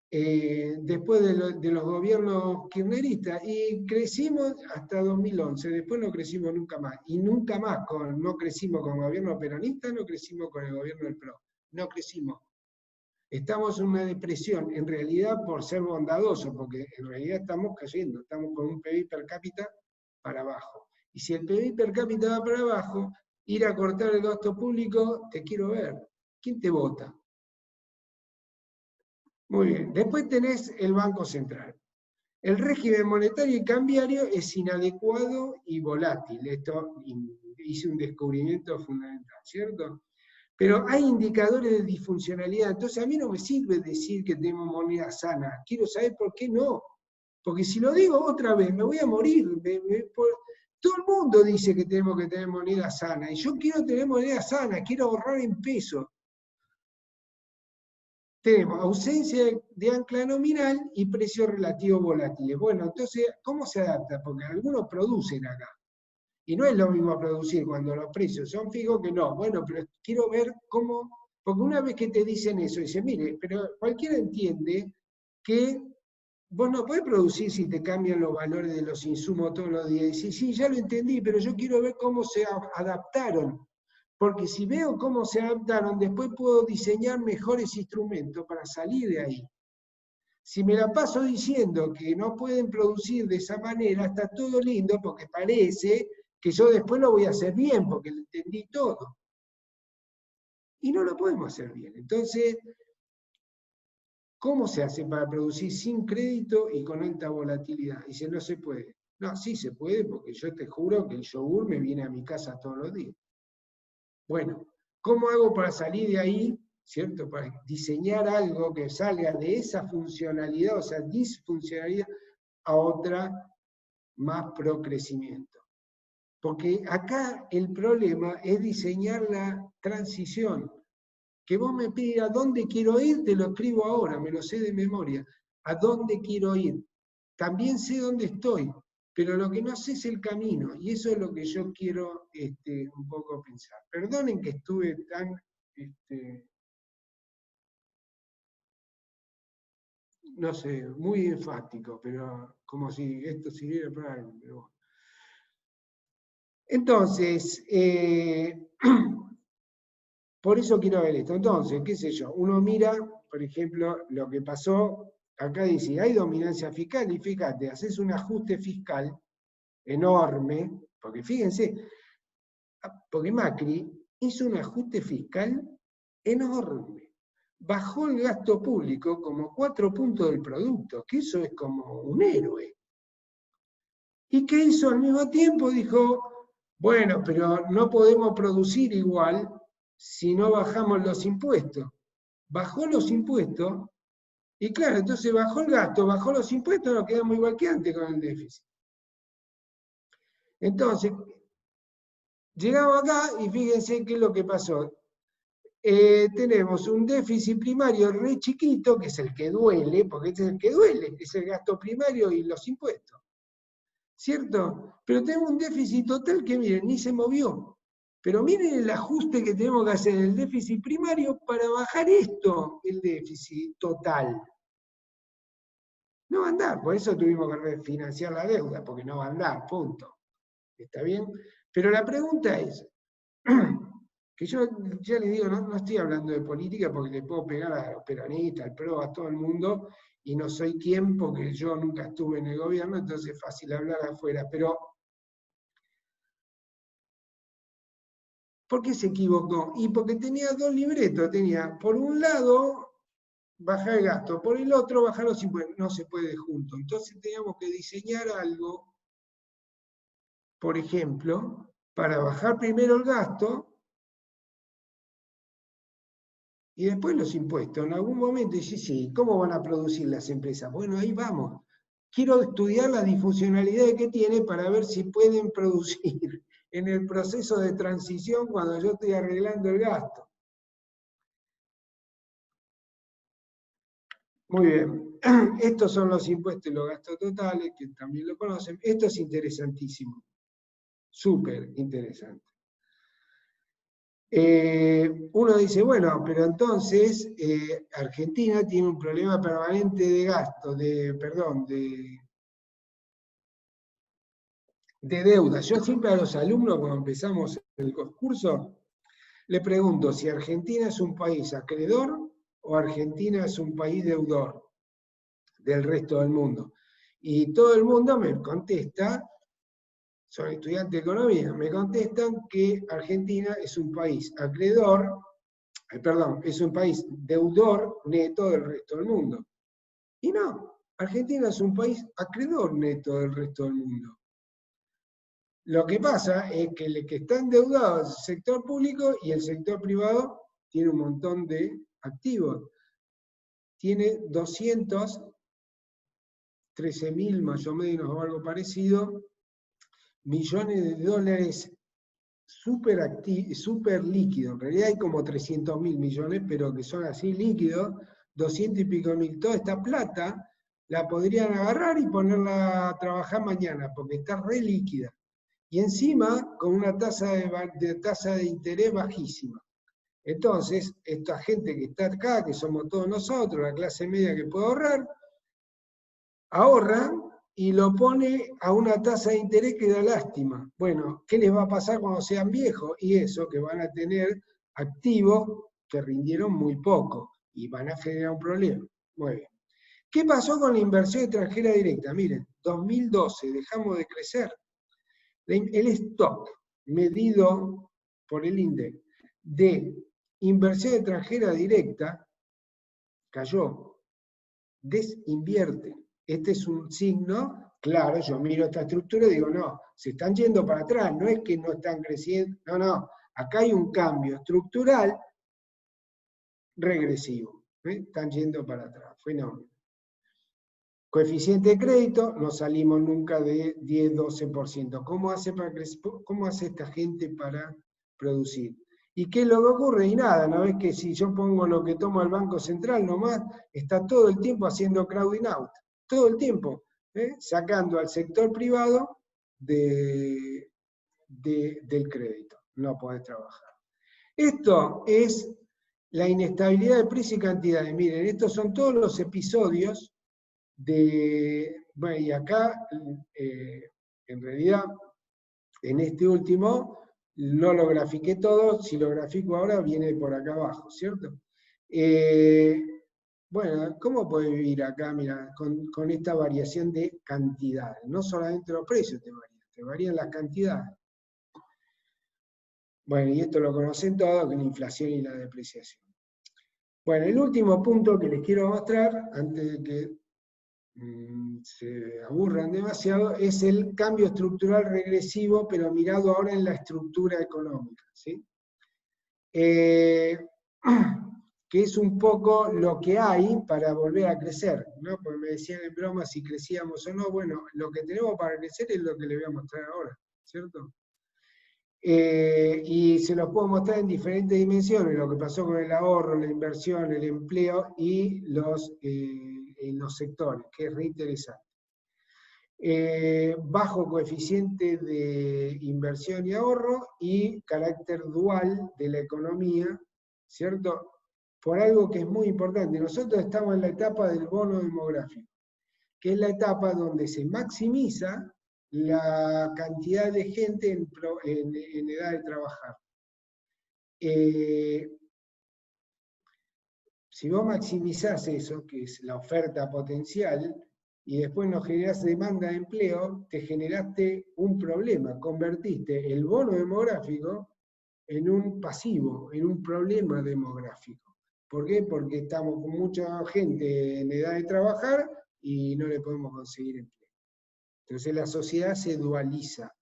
Speaker 2: después de los gobiernos kirchneristas, y crecimos hasta 2011, después no crecimos nunca más, y nunca más, no crecimos con el gobierno peronista, no crecimos con el gobierno del PRO, no crecimos. estamos en una depresión, en realidad por ser bondadosos, porque en realidad estamos cayendo, estamos con un PBI per cápita para abajo. Y si el PBI per cápita va para abajo, ir a cortar el gasto público, te quiero ver. ¿Quién te vota? Muy bien. Después tenés el Banco Central. El régimen monetario y cambiario es inadecuado y volátil. Esto hice un descubrimiento fundamental, ¿cierto? Pero hay indicadores de disfuncionalidad. Entonces a mí no me sirve decir que tenemos moneda sana. Quiero saber por qué no. Porque si lo digo otra vez, me voy a morir. Todo el mundo dice que tenemos que tener moneda sana. Y yo quiero tener moneda sana, quiero ahorrar en pesos. Tenemos ausencia de ancla nominal y precios relativos volátiles. Bueno, entonces, ¿cómo se adapta? Porque algunos producen acá. Y no es lo mismo producir cuando los precios son fijos que no. Bueno, pero quiero ver cómo, porque una vez que te dicen eso, dicen, mire, pero cualquiera entiende que vos no podés producir si te cambian los valores de los insumos todos los días. Y sí, sí, ya lo entendí, pero yo quiero ver cómo se adaptaron. Porque si veo cómo se adaptaron, después puedo diseñar mejores instrumentos para salir de ahí. Si me la paso diciendo que no pueden producir de esa manera, está todo lindo porque parece que yo después lo voy a hacer bien, porque lo entendí todo. Y no lo podemos hacer bien. Entonces, ¿cómo se hace para producir sin crédito y con alta volatilidad? Dice, no se puede. No, sí se puede, porque yo te juro que el yogur me viene a mi casa todos los días. Bueno, ¿cómo hago para salir de ahí? ¿Cierto? Para diseñar algo que salga de esa funcionalidad, o sea, disfuncionalidad, a otra más pro crecimiento. Porque acá el problema es diseñar la transición. Que vos me pidas a dónde quiero ir, te lo escribo ahora, me lo sé de memoria. ¿A dónde quiero ir? También sé dónde estoy, pero lo que no sé es el camino, y eso es lo que yo quiero un poco pensar. Perdonen que estuve tan... no sé, muy enfático, pero como si esto sirviera para algo. Pero bueno. Entonces, por eso quiero ver esto. Entonces, qué sé yo, uno mira, por ejemplo, lo que pasó, acá dice, hay dominancia fiscal, y fíjate, haces un ajuste fiscal enorme, porque fíjense, porque Macri hizo un ajuste fiscal enorme. Bajó el gasto público como 4 puntos del producto, que eso es como un héroe. ¿Y qué hizo al mismo tiempo? Dijo, bueno, pero no podemos producir igual si no bajamos los impuestos. Bajó los impuestos, y claro, entonces bajó el gasto, bajó los impuestos, nos quedamos igual que antes con el déficit. Entonces, llegamos acá y fíjense qué es lo que pasó. Tenemos un déficit primario re chiquito, que es el que duele, porque este es el que duele, es el gasto primario y los impuestos. ¿Cierto? Pero tenemos un déficit total que, miren, ni se movió. Pero miren el ajuste que tenemos que hacer en el déficit primario para bajar esto, el déficit total. No va a andar, por eso tuvimos que refinanciar la deuda, porque no va a andar, punto. ¿Está bien? Pero la pregunta es, que yo ya les digo, no estoy hablando de política porque le puedo pegar a los peronistas, al PRO, a todo el mundo, y no soy quien porque yo nunca estuve en el gobierno, entonces es fácil hablar afuera, pero ¿por qué se equivocó? Y porque tenía 2 libretos, tenía por un lado bajar el gasto, por el otro bajar los impuestos, no se puede junto. Entonces teníamos que diseñar algo, por ejemplo, para bajar primero el gasto y después los impuestos. En algún momento dice, sí, ¿cómo van a producir las empresas? Bueno, ahí vamos. Quiero estudiar las disfuncionalidades que tiene para ver si pueden producir en el proceso de transición cuando yo estoy arreglando el gasto. Muy bien. Estos son los impuestos y los gastos totales, que también lo conocen. Esto es interesantísimo. Súper interesante. Uno dice, bueno, pero entonces Argentina tiene un problema permanente de gasto, de deuda. Yo siempre a los alumnos, cuando empezamos el curso, le pregunto si Argentina es un país acreedor o Argentina es un país deudor del resto del mundo? Y todo el mundo me contesta, son estudiantes de economía, me contestan que Argentina es un país acreedor, es un país deudor neto del resto del mundo. Y no, Argentina es un país acreedor neto del resto del mundo. Lo que pasa es que el que está endeudado es el sector público y el sector privado tiene un montón de activos. Tiene 213.000 más o menos o algo parecido, millones de dólares súper líquidos. En realidad hay como 300.000 millones, pero que son así líquidos, 200 y pico mil. Toda esta plata la podrían agarrar y ponerla a trabajar mañana, porque está re líquida. Y encima con una tasa de interés bajísima. Entonces, esta gente que está acá, que somos todos nosotros, la clase media que puede ahorrar, ahorra y lo pone a una tasa de interés que da lástima. Bueno, ¿qué les va a pasar cuando sean viejos? Y eso, que van a tener activos que rindieron muy poco y van a generar un problema. Muy bien. ¿Qué pasó con la inversión extranjera directa? Miren, 2012 dejamos de crecer. El stock medido por el INDEC de inversión extranjera directa cayó, desinvierte. Este es un signo, claro, yo miro esta estructura y digo, no, se están yendo para atrás, no es que no están creciendo, no, acá hay un cambio estructural regresivo, están yendo para atrás, fenómeno. Coeficiente de crédito, no salimos nunca de 10-12%. ¿Cómo hace esta gente para producir? ¿Y qué es lo que ocurre? Y nada, ¿no ves que si yo pongo lo que toma el Banco Central nomás, está todo el tiempo haciendo crowding out? Todo el tiempo, sacando al sector privado del crédito. No podés trabajar. Esto es la inestabilidad de precio y cantidades. Miren, estos son todos los episodios bueno, y acá, en realidad, en este último, no lo grafiqué todo, si lo grafico ahora viene por acá abajo, ¿cierto? Bueno, ¿cómo puede vivir acá, mira, con esta variación de cantidades? No solamente los precios te varían las cantidades. Bueno, y esto lo conocen todos, que la inflación y la depreciación. Bueno, el último punto que les quiero mostrar, antes de que se aburran demasiado, es el cambio estructural regresivo, pero mirado ahora en la estructura económica, ¿sí? Que es un poco lo que hay para volver a crecer, ¿no? Porque me decían en broma si crecíamos o no. Bueno, lo que tenemos para crecer es lo que les voy a mostrar ahora, ¿cierto? Y se los puedo mostrar en diferentes dimensiones, lo que pasó con el ahorro, la inversión, el empleo y en los sectores, que es re interesante. Bajo coeficiente de inversión y ahorro y carácter dual de la economía, ¿cierto? Por algo que es muy importante. Nosotros estamos en la etapa del bono demográfico, que es la etapa donde se maximiza la cantidad de gente en edad de trabajar. Si vos maximizás eso, que es la oferta potencial, y después no generás demanda de empleo, te generaste un problema, convertiste el bono demográfico en un pasivo, en un problema demográfico. ¿Por qué? Porque estamos con mucha gente en edad de trabajar y no le podemos conseguir empleo. Entonces la sociedad se dualiza.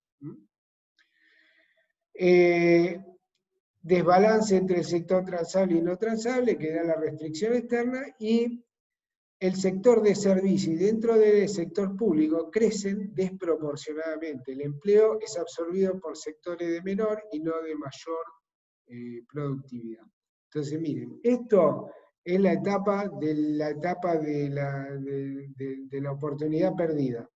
Speaker 2: Desbalance entre el sector transable y no transable, que da la restricción externa, y el sector de servicio y dentro del sector público crecen desproporcionadamente. El empleo es absorbido por sectores de menor y no de mayor productividad. Entonces, miren, esto es la etapa de la oportunidad perdida.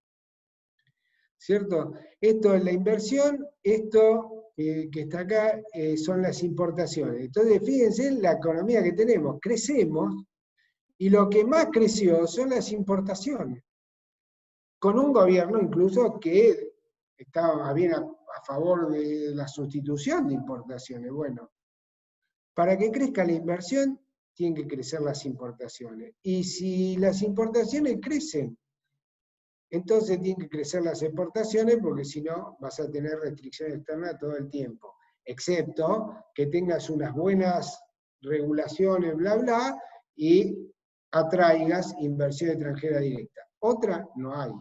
Speaker 2: ¿Cierto? Esto es la inversión, esto que está acá son las importaciones. Entonces, fíjense en la economía que tenemos, crecemos, y lo que más creció son las importaciones, con un gobierno incluso que estaba bien a favor de la sustitución de importaciones. Bueno, para que crezca la inversión, tienen que crecer las importaciones. Y si las importaciones crecen, entonces tienen que crecer las exportaciones, porque si no vas a tener restricción externa todo el tiempo. Excepto que tengas unas buenas regulaciones, bla, bla, y atraigas inversión extranjera directa. Otra no hay.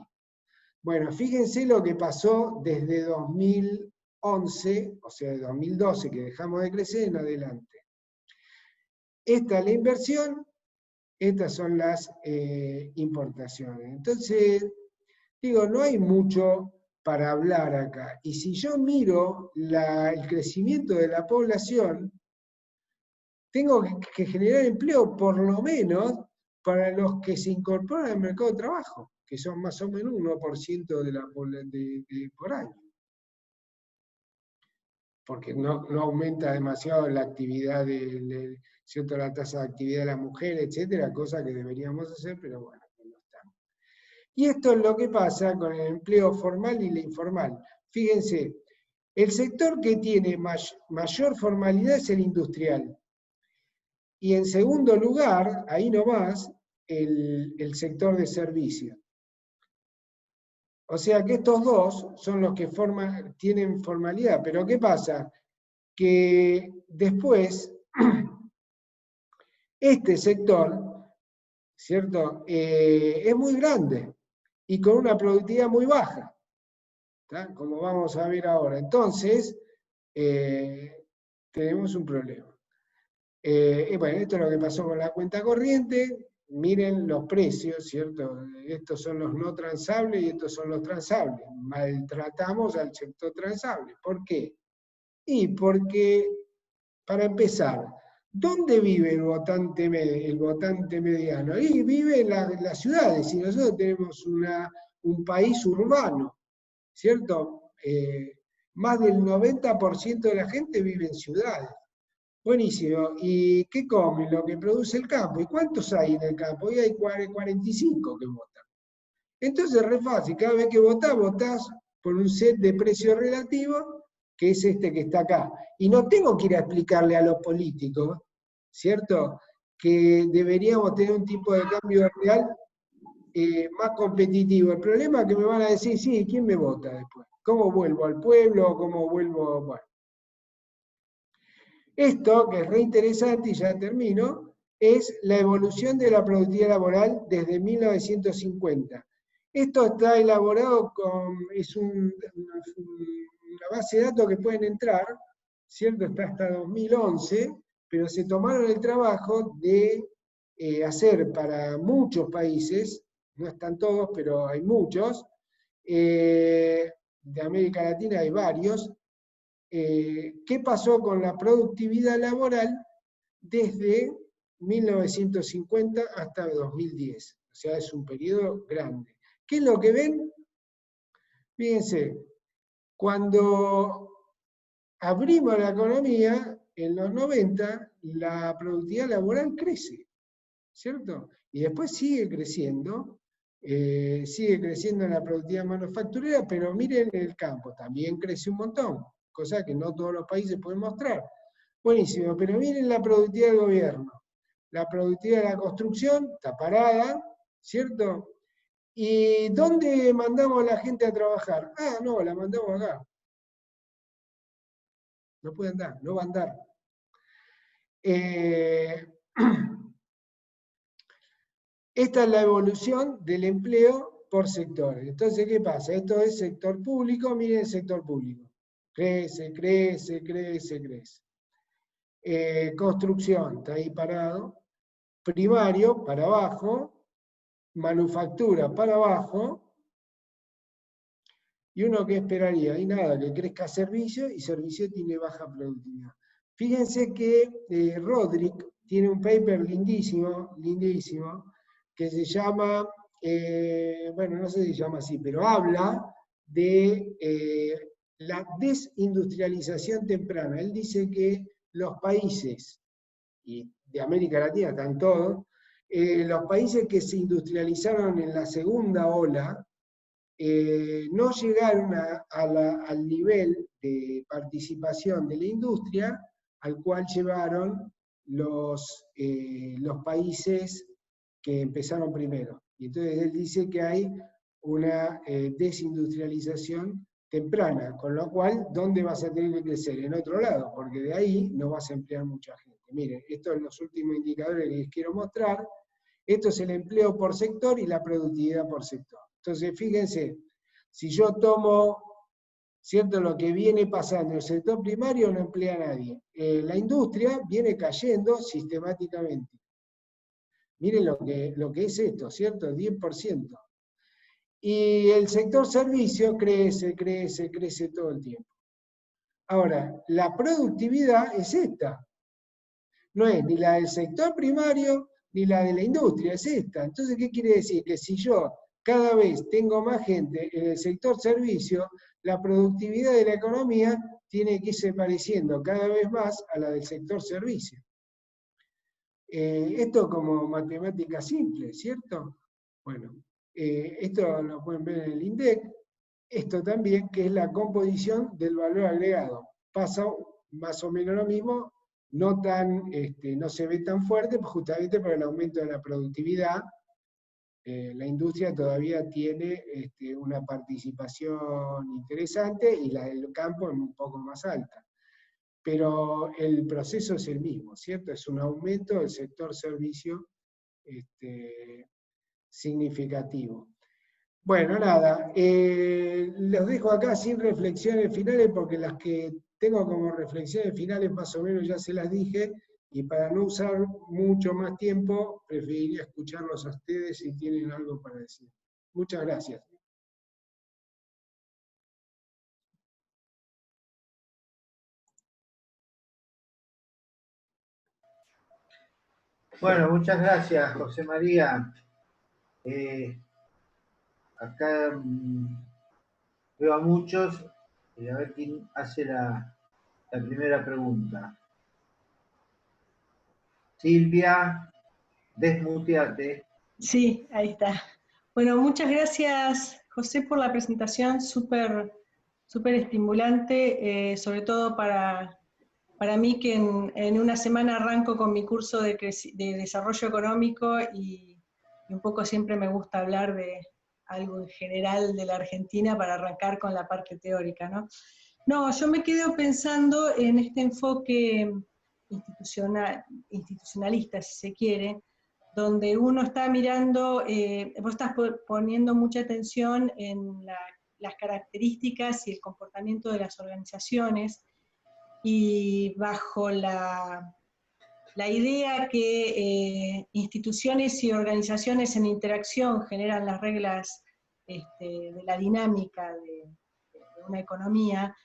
Speaker 2: Bueno, fíjense lo que pasó desde 2011, o sea, de 2012, que dejamos de crecer en adelante. Esta es la inversión, estas son las importaciones. Entonces, digo, no hay mucho para hablar acá. Y si yo miro el crecimiento de la población, tengo que generar empleo por lo menos para los que se incorporan al mercado de trabajo, que son más o menos un 1% por año. Porque no aumenta demasiado la actividad, ¿cierto? La tasa de actividad de la mujer, etcétera, cosa que deberíamos hacer, pero bueno, no estamos. Y esto es lo que pasa con el empleo formal y el informal. Fíjense, el sector que tiene mayor formalidad es el industrial. Y en segundo lugar, ahí nomás, el sector de servicios. O sea que estos dos son los que tienen formalidad. Pero ¿qué pasa? Que después, este sector, ¿cierto? Es muy grande y con una productividad muy baja, ¿tá? Como vamos a ver ahora. Entonces, tenemos un problema. Bueno, esto es lo que pasó con la cuenta corriente. Miren los precios, ¿cierto? Estos son los no transables y estos son los transables. Maltratamos al sector transable. ¿Por qué? Y porque, para empezar, ¿dónde vive el votante mediano? Ahí vive en las ciudades, y nosotros tenemos un país urbano, ¿cierto? Más del 90% de la gente vive en ciudades. Buenísimo. ¿Y qué come? Lo que produce el campo. ¿Y cuántos hay en el campo? Hoy hay 45 que votan. Entonces, re fácil. Cada vez que votás por un set de precios relativos, que es este que está acá. Y no tengo que ir a explicarle a los políticos, ¿cierto?, que deberíamos tener un tipo de cambio real más competitivo. El problema es que me van a decir, sí, ¿quién me vota después? ¿Cómo vuelvo al pueblo? ¿Cómo vuelvo? Bueno. Esto, que es re interesante, y ya termino, es la evolución de la productividad laboral desde 1950. Esto está elaborado es una base de datos que pueden entrar, ¿cierto? Está hasta 2011, pero se tomaron el trabajo de hacer para muchos países, no están todos, pero hay muchos, de América Latina hay varios, qué pasó con la productividad laboral desde 1950 hasta 2010. O sea, es un periodo grande. ¿Qué es lo que ven? Fíjense, cuando abrimos la economía, en los 90, la productividad laboral crece, ¿cierto? Y después sigue creciendo la productividad manufacturera, pero miren el campo, también crece un montón, cosa que no todos los países pueden mostrar. Buenísimo, pero miren la productividad del gobierno. La productividad de la construcción está parada, ¿cierto? ¿Y dónde mandamos a la gente a trabajar? Ah, no, la mandamos acá. No puede andar, no va a andar. Esta es la evolución del empleo por sectores. Entonces, ¿qué pasa? Esto es sector público, miren el sector público. Crece, crece, crece, crece. Construcción, está ahí parado. Primario, para abajo. Manufactura, para abajo. Y uno que esperaría, y nada, que crezca servicio, y servicio tiene baja productividad. Fíjense que Rodrik tiene un paper lindísimo, lindísimo, que se llama, bueno, no sé si se llama así, pero habla de la desindustrialización temprana. Él dice que los países, y de América Latina están todos, los países que se industrializaron en la segunda ola, no llegaron al nivel de participación de la industria al cual llevaron los países que empezaron primero. Y entonces él dice que hay una desindustrialización temprana, con lo cual, ¿dónde vas a tener que crecer? En otro lado, porque de ahí no vas a emplear mucha gente. Miren, estos son los últimos indicadores que les quiero mostrar. Esto es el empleo por sector y la productividad por sector. Entonces, fíjense, si yo tomo, ¿cierto?, lo que viene pasando en el sector primario, no emplea a nadie. La industria viene cayendo sistemáticamente. Miren lo que es esto, ¿cierto? 10%. Y el sector servicio crece todo el tiempo. Ahora, la productividad es esta. No es ni la del sector primario ni la de la industria, es esta. Entonces, ¿qué quiere decir? Que si yo cada vez tengo más gente en el sector servicio, la productividad de la economía tiene que irse pareciendo cada vez más a la del sector servicio. Esto como matemática simple, ¿cierto? Bueno, esto lo pueden ver en el INDEC. Esto también, que es la composición del valor agregado. Pasa más o menos lo mismo, no se ve tan fuerte, pues justamente por el aumento de la productividad. La industria todavía tiene una participación interesante y la del campo es un poco más alta. Pero el proceso es el mismo, ¿cierto? Es un aumento del sector servicio significativo. Bueno, nada, los dejo acá sin reflexiones finales porque las que tengo como reflexiones finales más o menos ya se las dije, y para no usar mucho más tiempo, preferiría escucharlos a ustedes si tienen algo para decir. Muchas gracias.
Speaker 1: Bueno, muchas gracias, José María. Acá veo a muchos, a ver quién hace la primera pregunta. Silvia, desmuteate.
Speaker 4: Sí, ahí está. Bueno, muchas gracias, José, por la presentación, súper estimulante, sobre todo para mí que en una semana arranco con mi curso de desarrollo económico y un poco siempre me gusta hablar de algo en general de la Argentina para arrancar con la parte teórica, ¿no? No, yo me quedo pensando en este enfoque institucionalista, si se quiere, donde uno está mirando, vos estás poniendo mucha atención en las características y el comportamiento de las organizaciones, y bajo la idea que instituciones y organizaciones en interacción generan las reglas de la dinámica de una economía,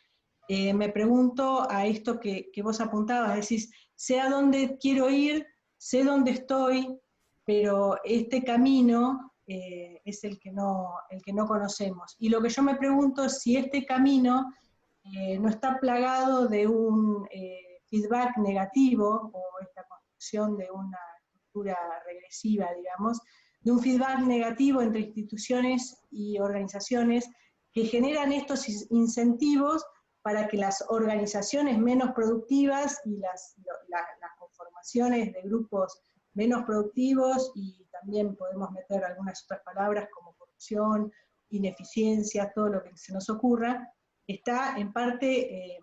Speaker 4: me pregunto a esto que vos apuntabas, decís, sé a dónde quiero ir, sé dónde estoy, pero este camino es el que no conocemos. Y lo que yo me pregunto es si este camino no está plagado de un feedback negativo, o esta construcción de una estructura regresiva, digamos, de un feedback negativo entre instituciones y organizaciones que generan estos incentivos para que las organizaciones menos productivas y las conformaciones de grupos menos productivos, y también podemos meter algunas otras palabras como corrupción, ineficiencia, todo lo que se nos ocurra, está en parte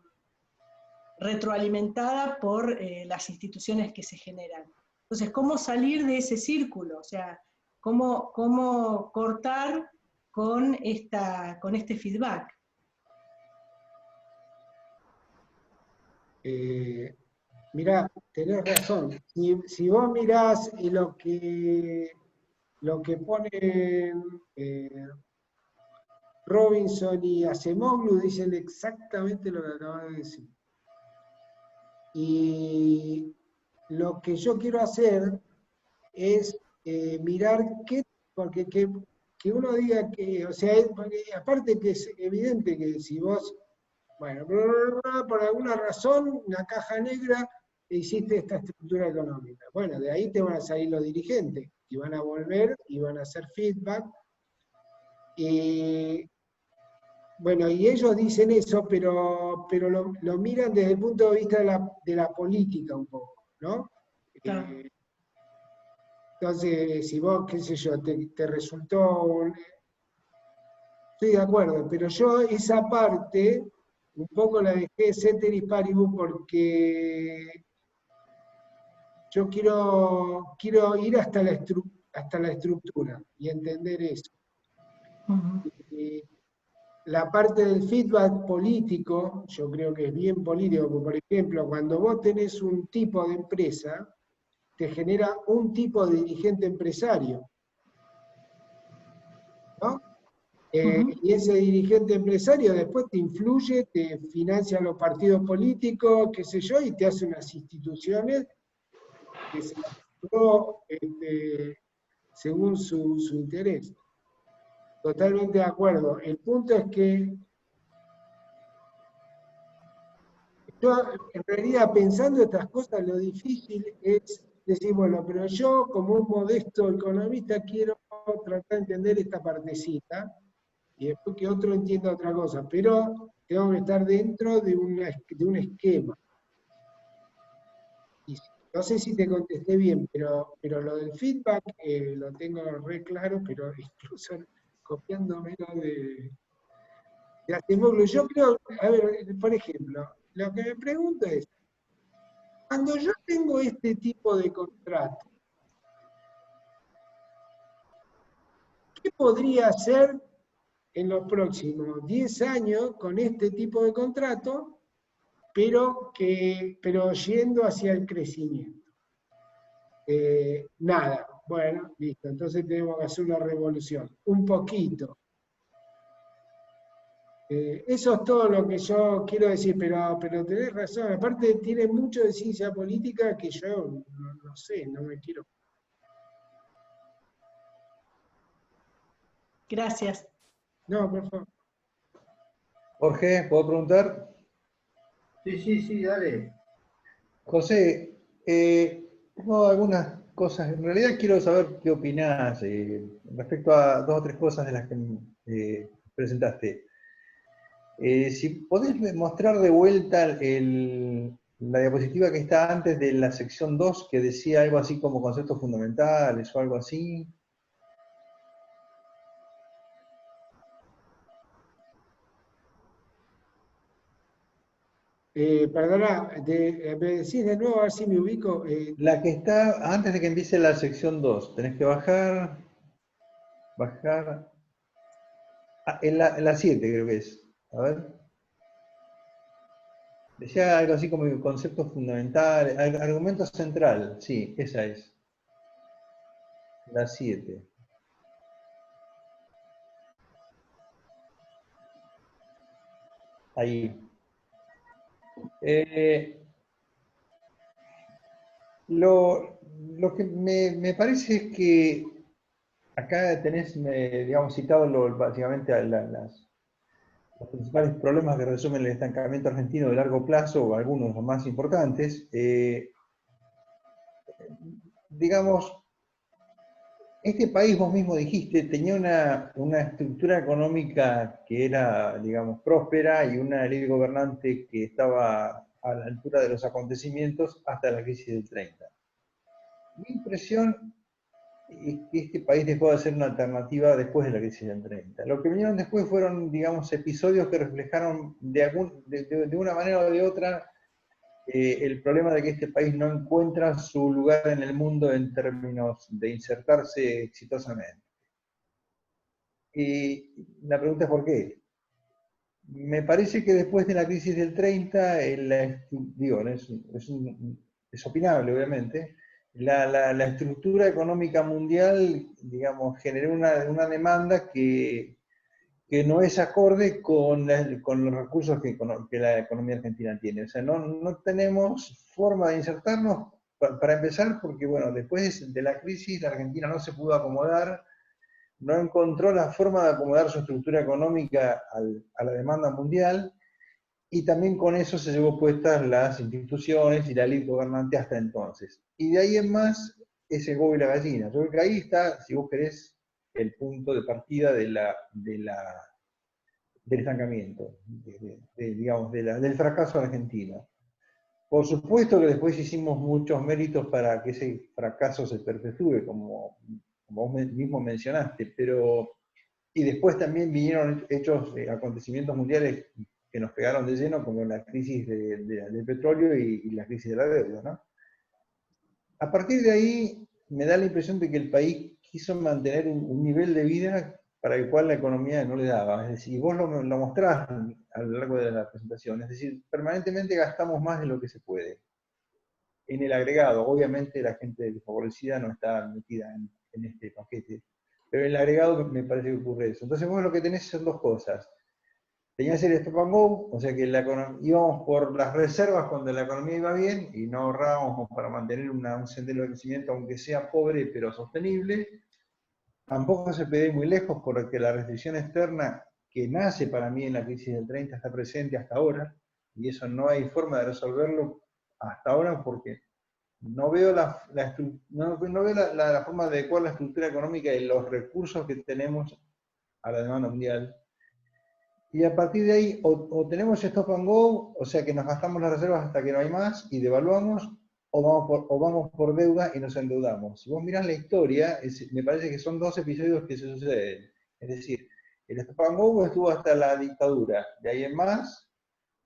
Speaker 4: retroalimentada por las instituciones que se generan. Entonces, ¿cómo salir de ese círculo? O sea, ¿cómo cortar con este feedback?
Speaker 2: Mirá, tenés razón. Si vos mirás lo que ponen Robinson y Acemoglu, dicen exactamente lo que acabas de decir. Y lo que yo quiero hacer es mirar porque que uno diga que, o sea, porque aparte que es evidente que si vos, bueno, por alguna razón, una caja negra, hiciste esta estructura económica. Bueno, de ahí te van a salir los dirigentes, y van a volver, y van a hacer feedback. Y bueno, y ellos dicen eso, pero lo miran desde el punto de vista de la política un poco, ¿no?
Speaker 4: Claro.
Speaker 2: Entonces, si vos, qué sé yo, te resultó, estoy de acuerdo, pero yo esa parte un poco la dejé ceteris paribus porque yo quiero ir hasta la estructura y entender eso. Y la parte del feedback político, yo creo que es bien político, porque, por ejemplo, cuando vos tenés un tipo de empresa, te genera un tipo de dirigente empresario, ¿no? Y ese dirigente empresario después te influye, te financia los partidos políticos, qué sé yo, y te hace unas instituciones que se armó, según su interés. Totalmente de acuerdo. El punto es que yo, en realidad, pensando estas cosas, lo difícil es decir, bueno, pero yo, como un modesto economista, quiero tratar de entender esta partecita, y después que otro entienda otra cosa, pero tengo que estar dentro de un esquema. Y no sé si te contesté bien, pero lo del feedback lo tengo re claro, pero incluso copiándomelo de Acemoglu. Yo creo, a ver, por ejemplo, lo que me pregunto es, cuando yo tengo este tipo de contrato, ¿qué podría hacer en los próximos 10 años con este tipo de contrato, pero yendo hacia el crecimiento? Nada. Bueno, listo. Entonces tenemos que hacer una revolución. Un poquito. Eso es todo lo que yo quiero decir, pero tenés razón. Aparte tiene mucho de ciencia política que yo no sé, no me quiero.
Speaker 4: Gracias.
Speaker 2: No, por favor.
Speaker 5: Jorge, ¿puedo preguntar?
Speaker 1: Sí, dale.
Speaker 5: José, tengo algunas cosas. En realidad quiero saber qué opinás respecto a dos o tres cosas de las que presentaste. Si podés mostrar de vuelta la diapositiva que está antes de la sección 2, que decía algo así como conceptos fundamentales o algo así.
Speaker 2: Perdona, me decís de nuevo a ver si me ubico.
Speaker 5: La que está antes de que empiece la sección 2. Tenés que bajar. En la 7 creo que es. A ver. Decía algo así como conceptos fundamentales, argumento central. Sí, esa es. La 7. Ahí. Lo que me parece es que acá tenés, digamos, citado básicamente los principales problemas que resumen el estancamiento argentino de largo plazo, o algunos de los más importantes. Digamos, este país, vos mismo dijiste, tenía una estructura económica que era, digamos, próspera y una élite gobernante que estaba a la altura de los acontecimientos hasta la crisis del 30. Mi impresión es que este país dejó de ser una alternativa después de la crisis del 30. Lo que vinieron después fueron, digamos, episodios que reflejaron de una manera o de otra el problema de que este país no encuentra su lugar en el mundo en términos de insertarse exitosamente. Y la pregunta es ¿por qué? Me parece que después de la crisis del 30, digo, es opinable obviamente, la estructura económica mundial, digamos, generó una demanda que no es acorde con los recursos que la economía argentina tiene. O sea, no tenemos forma de insertarnos, para empezar, porque, bueno, después de la crisis, la Argentina no se pudo acomodar, no encontró la forma de acomodar su estructura económica a la demanda mundial, y también con eso se llevó puestas las instituciones y la élite gobernante hasta entonces. Y de ahí en más, es el huevo y la gallina. Yo creo que ahí está, si vos querés, el punto de partida del estancamiento, digamos, del fracaso argentino. Por supuesto que después hicimos muchos méritos para que ese fracaso se perpetúe, como vos mismo mencionaste, pero y después también vinieron hechos, acontecimientos mundiales que nos pegaron de lleno, como la crisis del petróleo y la crisis de la deuda, ¿no? A partir de ahí me da la impresión de que el país quiso mantener un nivel de vida para el cual la economía no le daba. Es decir, y vos lo mostrás a lo largo de la presentación, es decir, permanentemente gastamos más de lo que se puede. En el agregado, obviamente la gente desfavorecida no está metida en este paquete, pero en el agregado me parece que ocurre eso. Entonces vos lo que tenés son dos cosas. Tenías el stop and go, o sea que íbamos por las reservas cuando la economía iba bien y no ahorrábamos para mantener un sendero de crecimiento, aunque sea pobre pero sostenible. Tampoco se puede ir muy lejos porque la restricción externa que nace para mí en la crisis del 30 está presente hasta ahora, y eso no hay forma de resolverlo hasta ahora porque no veo la forma de adecuar la estructura económica y los recursos que tenemos a la demanda mundial. Y a partir de ahí, o tenemos stop and go, o sea que nos gastamos las reservas hasta que no hay más y devaluamos, o vamos por deuda y nos endeudamos. Si vos mirás la historia, me parece que son dos episodios que se suceden. Es decir, el stop and go estuvo hasta la dictadura, de ahí en más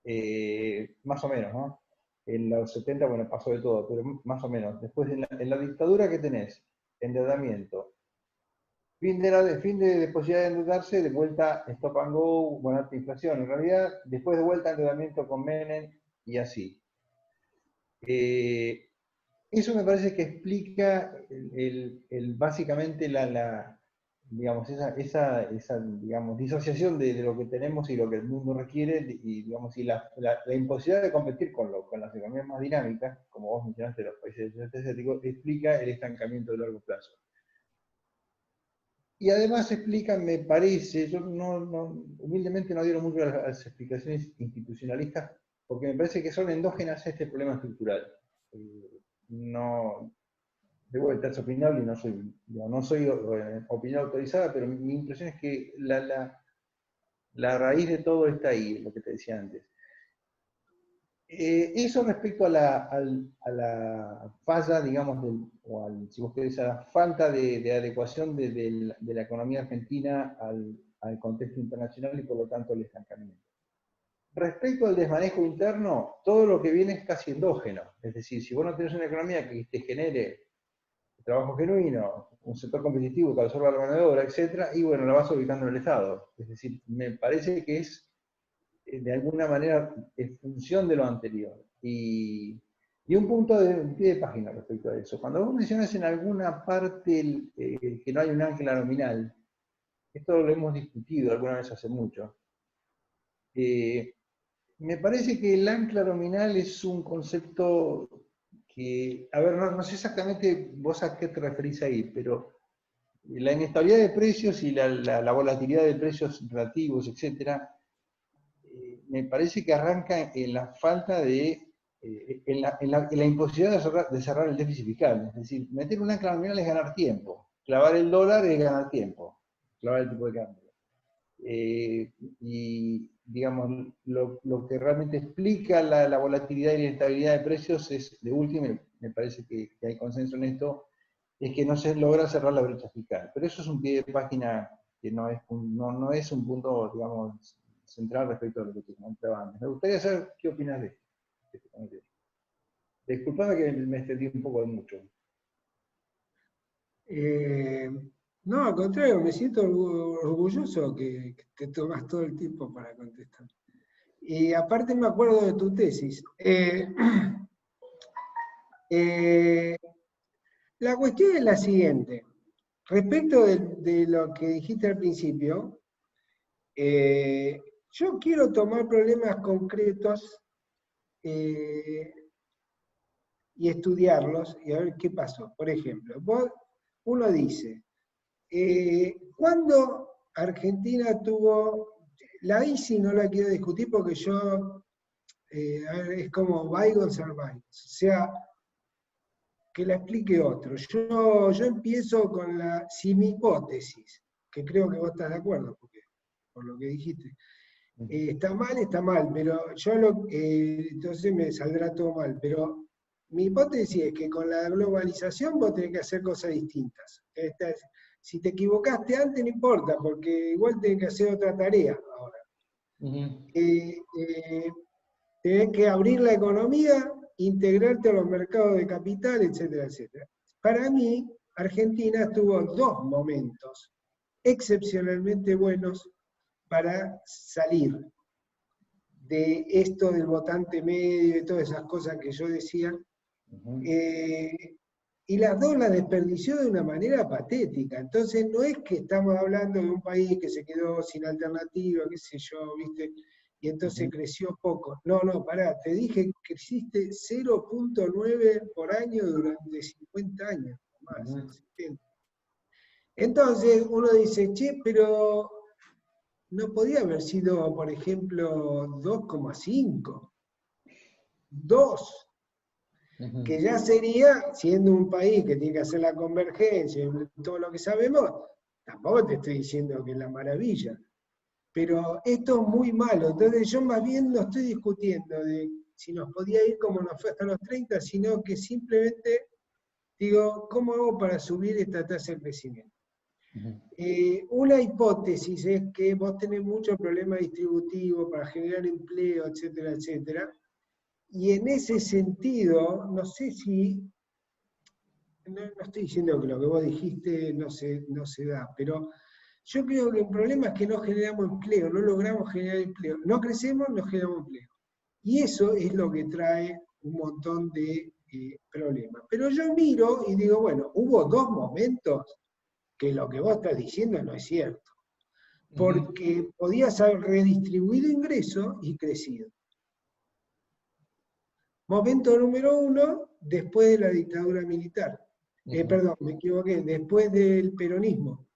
Speaker 5: o menos, ¿no? En los 70, bueno, pasó de todo, pero más o menos. Después, en la dictadura, ¿qué tenés? Endeudamiento. Fin de posibilidad de endeudarse, de vuelta stop and go, bueno, alta inflación. En realidad, después de vuelta endeudamiento con Menem y así. Eso me parece que explica básicamente digamos, esa digamos, disociación de lo que tenemos y lo que el mundo requiere, y, digamos, y la imposibilidad de competir con las economías más dinámicas, como vos mencionaste, los países del sudeste asiático, explica el estancamiento de largo plazo. Y además explica, me parece, yo humildemente no adhiero mucho a las explicaciones institucionalistas, porque me parece que son endógenas a este problema estructural. No, de vuelta es opinable y no soy opinión autorizada, pero mi impresión es que la raíz de todo está ahí, lo que te decía antes. Eso respecto a la falla, digamos, si vos querés, a la falta de adecuación de la economía argentina al contexto internacional y por lo tanto el estancamiento. Respecto al desmanejo interno, todo lo que viene es casi endógeno. Es decir, si vos no tenés una economía que te genere trabajo genuino, un sector competitivo que absorba la mano de obra, etc., y bueno, la vas ubicando en el Estado. Es decir, me parece que es de alguna manera en función de lo anterior. Y un punto de pie de página respecto a eso. Cuando vos mencionas en alguna parte que no hay un ancla nominal, esto lo hemos discutido alguna vez hace mucho, me parece que el ancla nominal es un concepto que, a ver, no sé exactamente vos a qué te referís ahí, pero la inestabilidad de precios y la volatilidad de precios relativos, etcétera, me parece que arranca en la falta en la imposibilidad de cerrar el déficit fiscal. Es decir, meter un ancla nominal es ganar tiempo. Clavar el dólar es ganar tiempo. Clavar el tipo de cambio. Y, digamos, lo que realmente explica la volatilidad y la inestabilidad de precios es, de último, me parece que hay consenso en esto, es que no se logra cerrar la brecha fiscal. Pero eso es un pie de página que no es un punto, digamos, central respecto a lo que te comentaba antes. Me gustaría saber qué opinas de esto. Disculpame que me extendí un poco de mucho.
Speaker 2: No, al contrario, me siento orgulloso que te tomas todo el tiempo para contestar. Y aparte me acuerdo de tu tesis. La cuestión es la siguiente. Respecto de lo que dijiste al principio, yo quiero tomar problemas concretos y estudiarlos y a ver qué pasó. Por ejemplo, uno dice, ¿cuándo Argentina tuvo, la ICI no la quiero discutir porque es como bygones are bygones, o sea, que la explique otro. Yo empiezo con mi hipótesis, que creo que vos estás de acuerdo, por lo que dijiste. Está mal, pero entonces me saldrá todo mal. Pero mi hipótesis es que con la globalización vos tenés que hacer cosas distintas. Si te equivocaste antes, no importa, porque igual tenés que hacer otra tarea ahora. Tenés que abrir la economía, integrarte a los mercados de capital, etcétera, etcétera. Para mí, Argentina tuvo dos momentos excepcionalmente buenos para salir de esto del votante medio y todas esas cosas que yo decía, y las dos las desperdició de una manera patética. Entonces no es que estamos hablando de un país que se quedó sin alternativa, qué sé yo, ¿viste? Y entonces creció poco. No, pará, te dije que creciste 0.9 por año durante 50 años, más, 70. Entonces uno dice, che, pero no podía haber sido, por ejemplo, 2,5. 2. Que ya sería, siendo un país que tiene que hacer la convergencia y todo lo que sabemos, tampoco te estoy diciendo que es la maravilla. Pero esto es muy malo. Entonces yo más bien no estoy discutiendo de si nos podía ir como nos fue hasta los 30, sino que simplemente digo, ¿cómo hago para subir esta tasa de crecimiento? Una hipótesis es que vos tenés muchos problemas distributivos para generar empleo, etcétera, etcétera. Y en ese sentido, no sé si, no estoy diciendo que lo que vos dijiste no se da, pero yo creo que el problema es que no generamos empleo, no logramos generar empleo. No crecemos, no generamos empleo. Y eso es lo que trae un montón de problemas. Pero yo miro y digo, bueno, hubo dos momentos que lo que vos estás diciendo no es cierto. Porque podías haber redistribuido ingresos y crecido. Momento número 1, después de la dictadura militar. Perdón, me equivoqué, después del peronismo,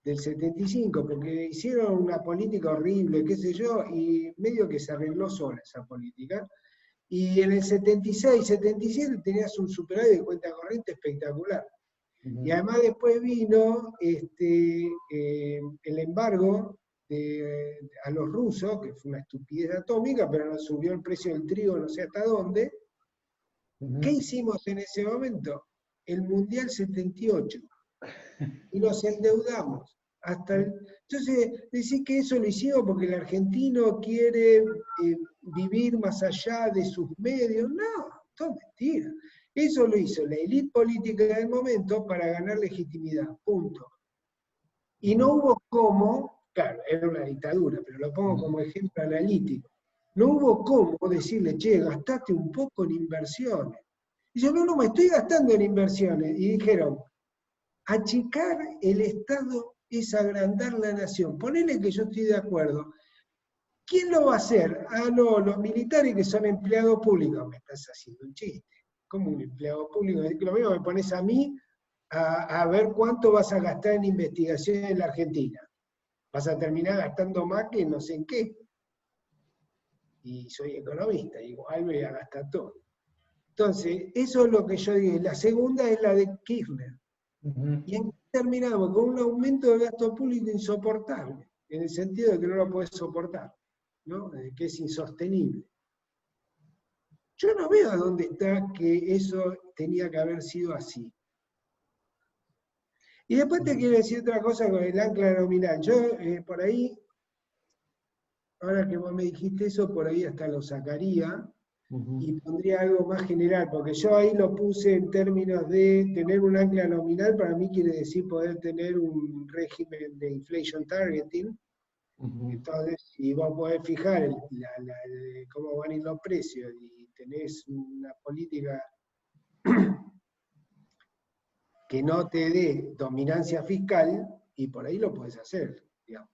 Speaker 2: del 75, porque hicieron una política horrible, qué sé yo, y medio que se arregló sola esa política. Y en el 76, 77 tenías un superávit de cuenta corriente espectacular. Y además después vino el embargo a los rusos, que fue una estupidez atómica, pero nos subió el precio del trigo no sé hasta dónde. ¿Qué hicimos en ese momento? El Mundial 78. Y nos endeudamos. Entonces, decir que eso lo hicimos porque el argentino quiere vivir más allá de sus medios. No, todo mentira. Eso lo hizo la élite política del momento para ganar legitimidad, punto. Y no hubo cómo, claro, era una dictadura, pero lo pongo como ejemplo analítico, no hubo cómo decirle, che, gastate un poco en inversiones. Y yo, no, me estoy gastando en inversiones. Y dijeron, achicar el Estado es agrandar la nación. Ponele que yo estoy de acuerdo. ¿Quién lo va a hacer? Ah, no, los militares que son empleados públicos. Me estás haciendo un chiste. ¿Cómo un empleado público? Lo mismo me pones a mí a ver cuánto vas a gastar en investigación en la Argentina. Vas a terminar gastando más que no sé en qué. Y soy economista, igual voy a gastar todo. Entonces, eso es lo que yo digo. La segunda es la de Kirchner. Y aquí terminamos con un aumento del gasto público insoportable, en el sentido de que no lo podés soportar, ¿no? De que es insostenible. Yo no veo a dónde está que eso tenía que haber sido así. Y después te quiero decir otra cosa con el ancla nominal. Yo por ahí, ahora que vos me dijiste eso, por ahí hasta lo sacaría y pondría algo más general, porque yo ahí lo puse en términos de tener un ancla nominal, para mí quiere decir poder tener un régimen de inflation targeting. Entonces, si vos podés fijar cómo van a ir los precios y tenés una política que no te dé dominancia fiscal, y por ahí lo podés hacer, digamos.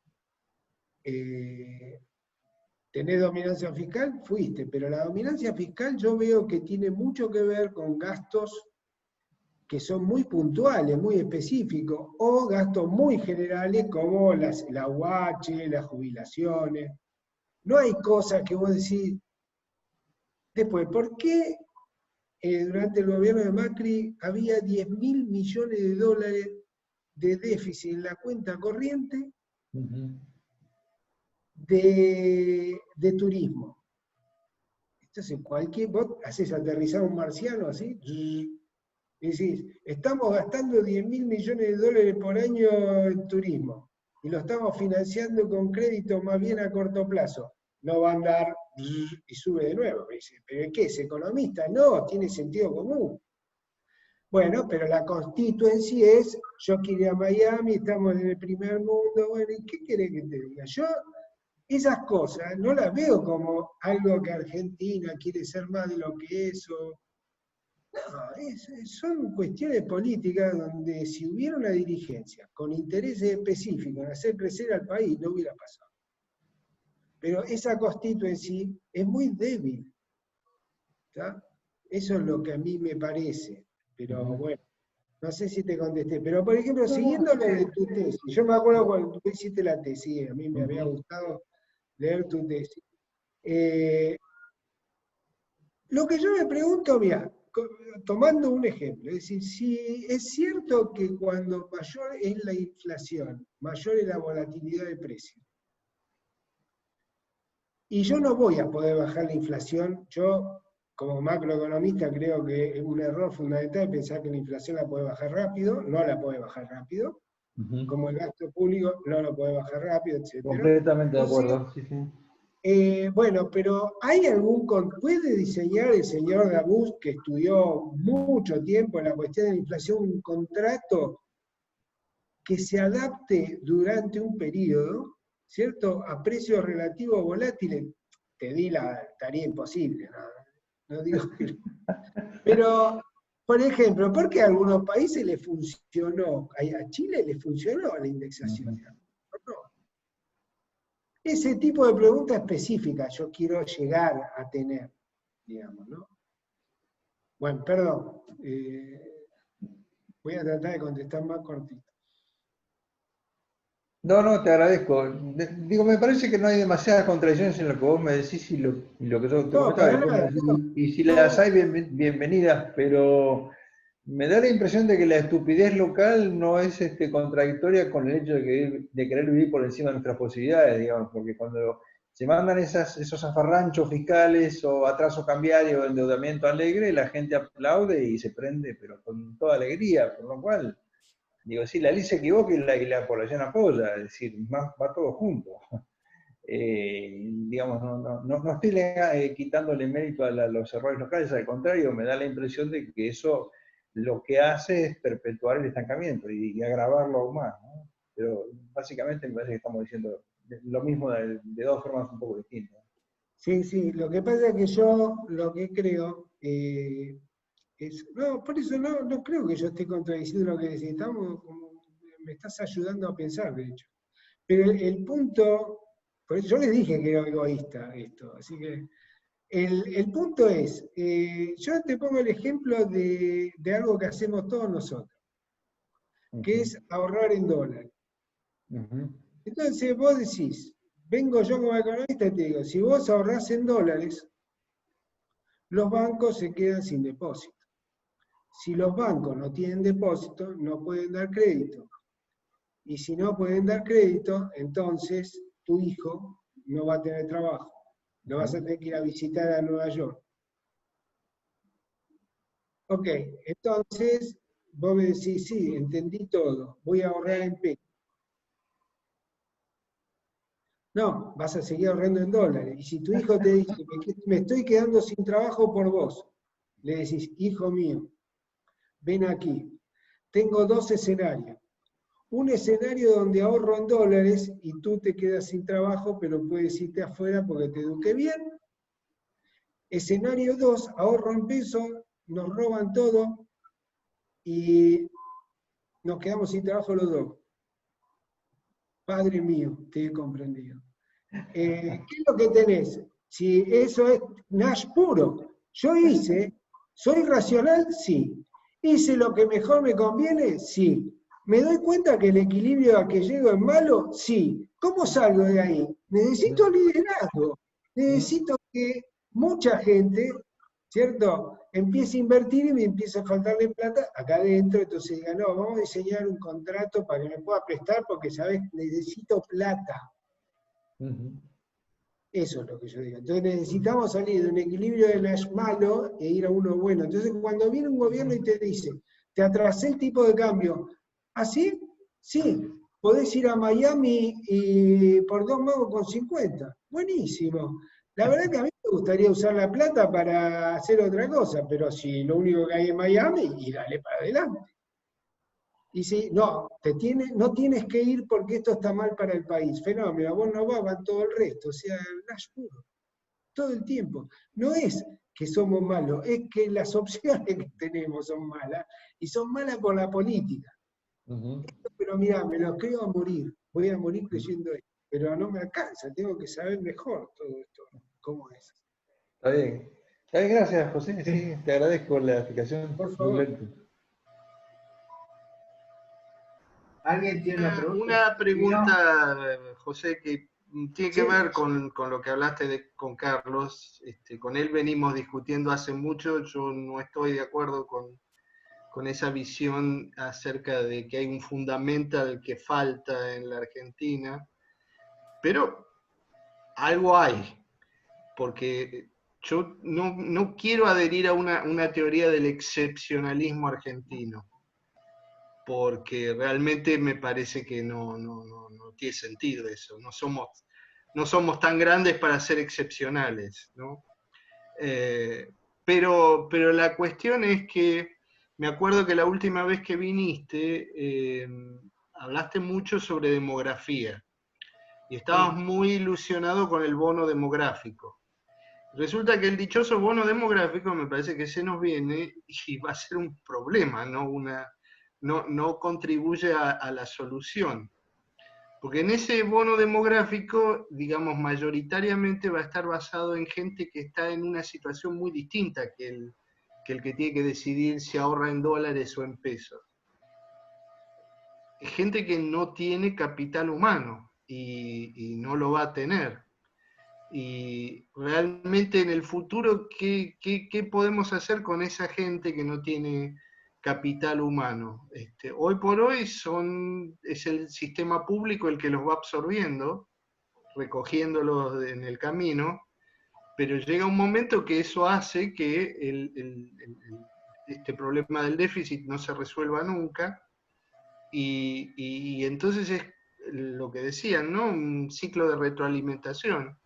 Speaker 2: ¿Tenés dominancia fiscal? Fuiste, pero la dominancia fiscal yo veo que tiene mucho que ver con gastos que son muy puntuales, muy específicos, o gastos muy generales como la UH, las jubilaciones. No hay cosas que vos decís. Después, ¿por qué durante el gobierno de Macri había 10.000 millones de dólares de déficit en la cuenta corriente? de turismo. Entonces, vos haces aterrizar un marciano así, y decís, estamos gastando 10.000 millones de dólares por año en turismo, y lo estamos financiando con crédito más bien a corto plazo. No va a andar y sube de nuevo. Me dice, ¿pero qué? ¿Es economista? No, tiene sentido común. Bueno, pero la constituency es, yo quiero ir a Miami, estamos en el primer mundo, bueno, ¿y qué querés que te diga? Yo esas cosas no las veo como algo que Argentina quiere ser más de lo que es, no, son cuestiones políticas donde si hubiera una dirigencia con intereses específicos en hacer crecer al país, no hubiera pasado. Pero esa constituency es muy débil, ¿está? Eso es lo que a mí me parece, pero bueno, no sé si te contesté. Pero por ejemplo, siguiendo lo de tu tesis, yo me acuerdo cuando tú hiciste la tesis, a mí me había gustado leer tu tesis. Lo que yo me pregunto, mira, tomando un ejemplo, es decir, si es cierto que cuando mayor es la inflación, mayor es la volatilidad de precios, y yo no voy a poder bajar la inflación, yo como macroeconomista creo que es un error fundamental pensar que la inflación la puede bajar rápido, no la puede bajar rápido, como el gasto público no lo puede bajar rápido, etc.
Speaker 5: Completamente de acuerdo, sí, sí.
Speaker 2: Bueno, pero ¿puede diseñar el señor Dabus, que estudió mucho tiempo en la cuestión de la inflación, un contrato que se adapte durante un periodo, ¿cierto?, a precios relativos volátiles? Te di la tarea imposible, no digo que... Pero, por ejemplo, ¿por qué a algunos países le funcionó? A Chile le funcionó la indexación. No. Ese tipo de preguntas específicas yo quiero llegar a tener, digamos, ¿no? Bueno, perdón. Voy a tratar de contestar más cortito.
Speaker 5: No, te agradezco. Digo, me parece que no hay demasiadas contradicciones en lo que vos me decís y lo que yo te
Speaker 2: No,
Speaker 5: comentaba.
Speaker 2: para nada,
Speaker 5: Y si las hay, bienvenidas, pero me da la impresión de que la estupidez local no es contradictoria con el hecho de querer vivir por encima de nuestras posibilidades, digamos, porque cuando se mandan esos zafarranchos fiscales o atraso cambiario o endeudamiento alegre, la gente aplaude y se prende, pero con toda alegría, por lo cual... Digo, sí, la ley se equivoca y la población apoya, es decir, va todo junto. Digamos, no estoy quitándole mérito a los errores locales, al contrario, me da la impresión de que eso lo que hace es perpetuar el estancamiento y agravarlo aún más, ¿no? Pero básicamente me parece que estamos diciendo lo mismo de dos formas un poco distintas.
Speaker 2: Sí, lo que pasa es que yo lo que creo no, por eso no creo que yo esté contradiciendo lo que decís, me estás ayudando a pensar, de hecho. Pero el punto, por eso yo les dije que era egoísta esto, así que el punto es, yo te pongo el ejemplo de algo que hacemos todos nosotros, que es ahorrar en dólares. Entonces vos decís, vengo yo como economista y te digo, si vos ahorrás en dólares, los bancos se quedan sin depósito. Si los bancos no tienen depósito, no pueden dar crédito. Y si no pueden dar crédito, entonces tu hijo no va a tener trabajo. Lo vas a tener que ir a visitar a Nueva York. Ok, entonces vos me decís, sí, entendí todo, voy a ahorrar en pesos. No, vas a seguir ahorrando en dólares. Y si tu hijo te dice, me estoy quedando sin trabajo por vos, le decís, hijo mío, ven aquí, tengo dos escenarios. Un escenario donde ahorro en dólares y tú te quedas sin trabajo, pero puedes irte afuera porque te eduqué bien. Escenario 2, ahorro en pesos, nos roban todo y nos quedamos sin trabajo los dos. Padre mío, te he comprendido. ¿Qué es lo que tenés? Si eso es Nash puro. Yo ¿soy racional? Sí. ¿Hice lo que mejor me conviene? Sí. ¿Me doy cuenta que el equilibrio a que llego es malo? Sí. ¿Cómo salgo de ahí? Necesito liderazgo. Necesito que mucha gente, ¿cierto?, empiece a invertir y me empieza a faltarle plata acá adentro, entonces diga, no, vamos a diseñar un contrato para que me pueda prestar porque, ¿sabes?, necesito plata. Eso es lo que yo digo. Entonces necesitamos salir de un equilibrio de lo malo e ir a uno bueno. Entonces cuando viene un gobierno y te dice, te atrasé el tipo de cambio, ¿así? Sí, podés ir a Miami y por 2 mangos con 50. Buenísimo. La verdad que a mí me gustaría usar la plata para hacer otra cosa, pero si lo único que hay en Miami, y dale para adelante. Y si, no, no tienes que ir porque esto está mal para el país. Fenómeno, vos no vas, van todo el resto. O sea, Nash puro, todo el tiempo. No es que somos malos, es que las opciones que tenemos son malas, y son malas por la política. Pero mira, me lo creo a morir, voy a morir creyendo esto, pero no me alcanza, tengo que saber mejor todo esto, cómo es.
Speaker 5: Está bien. Está bien, gracias, José. Sí, te agradezco la explicación.
Speaker 2: Por
Speaker 5: Muy
Speaker 2: favor.
Speaker 5: lento.
Speaker 1: ¿Alguien tiene una pregunta?
Speaker 6: Una pregunta, José, que tiene que
Speaker 2: Sí.
Speaker 6: ver con lo que hablaste con Carlos. Con él venimos discutiendo hace mucho. Yo no estoy de acuerdo con esa visión acerca de que hay un fundamental que falta en la Argentina, pero algo hay, porque yo no quiero adherir a una teoría del excepcionalismo argentino, porque realmente me parece que no tiene sentido eso. No somos tan grandes para ser excepcionales, ¿no? Pero la cuestión es que me acuerdo que la última vez que viniste hablaste mucho sobre demografía y estabas muy ilusionado con el bono demográfico. Resulta que el dichoso bono demográfico me parece que se nos viene y va a ser un problema, no contribuye a la solución. Porque en ese bono demográfico, digamos, mayoritariamente va a estar basado en gente que está en una situación muy distinta que el que tiene que decidir si ahorra en dólares o en pesos. Gente que no tiene capital humano y no lo va a tener. Y realmente en el futuro, ¿qué podemos hacer con esa gente que no tiene capital humano? Hoy por hoy es el sistema público el que los va absorbiendo, recogiéndolos en el camino, pero llega un momento que eso hace que este problema del déficit no se resuelva nunca, y entonces es lo que decían, ¿no? Un ciclo de retroalimentación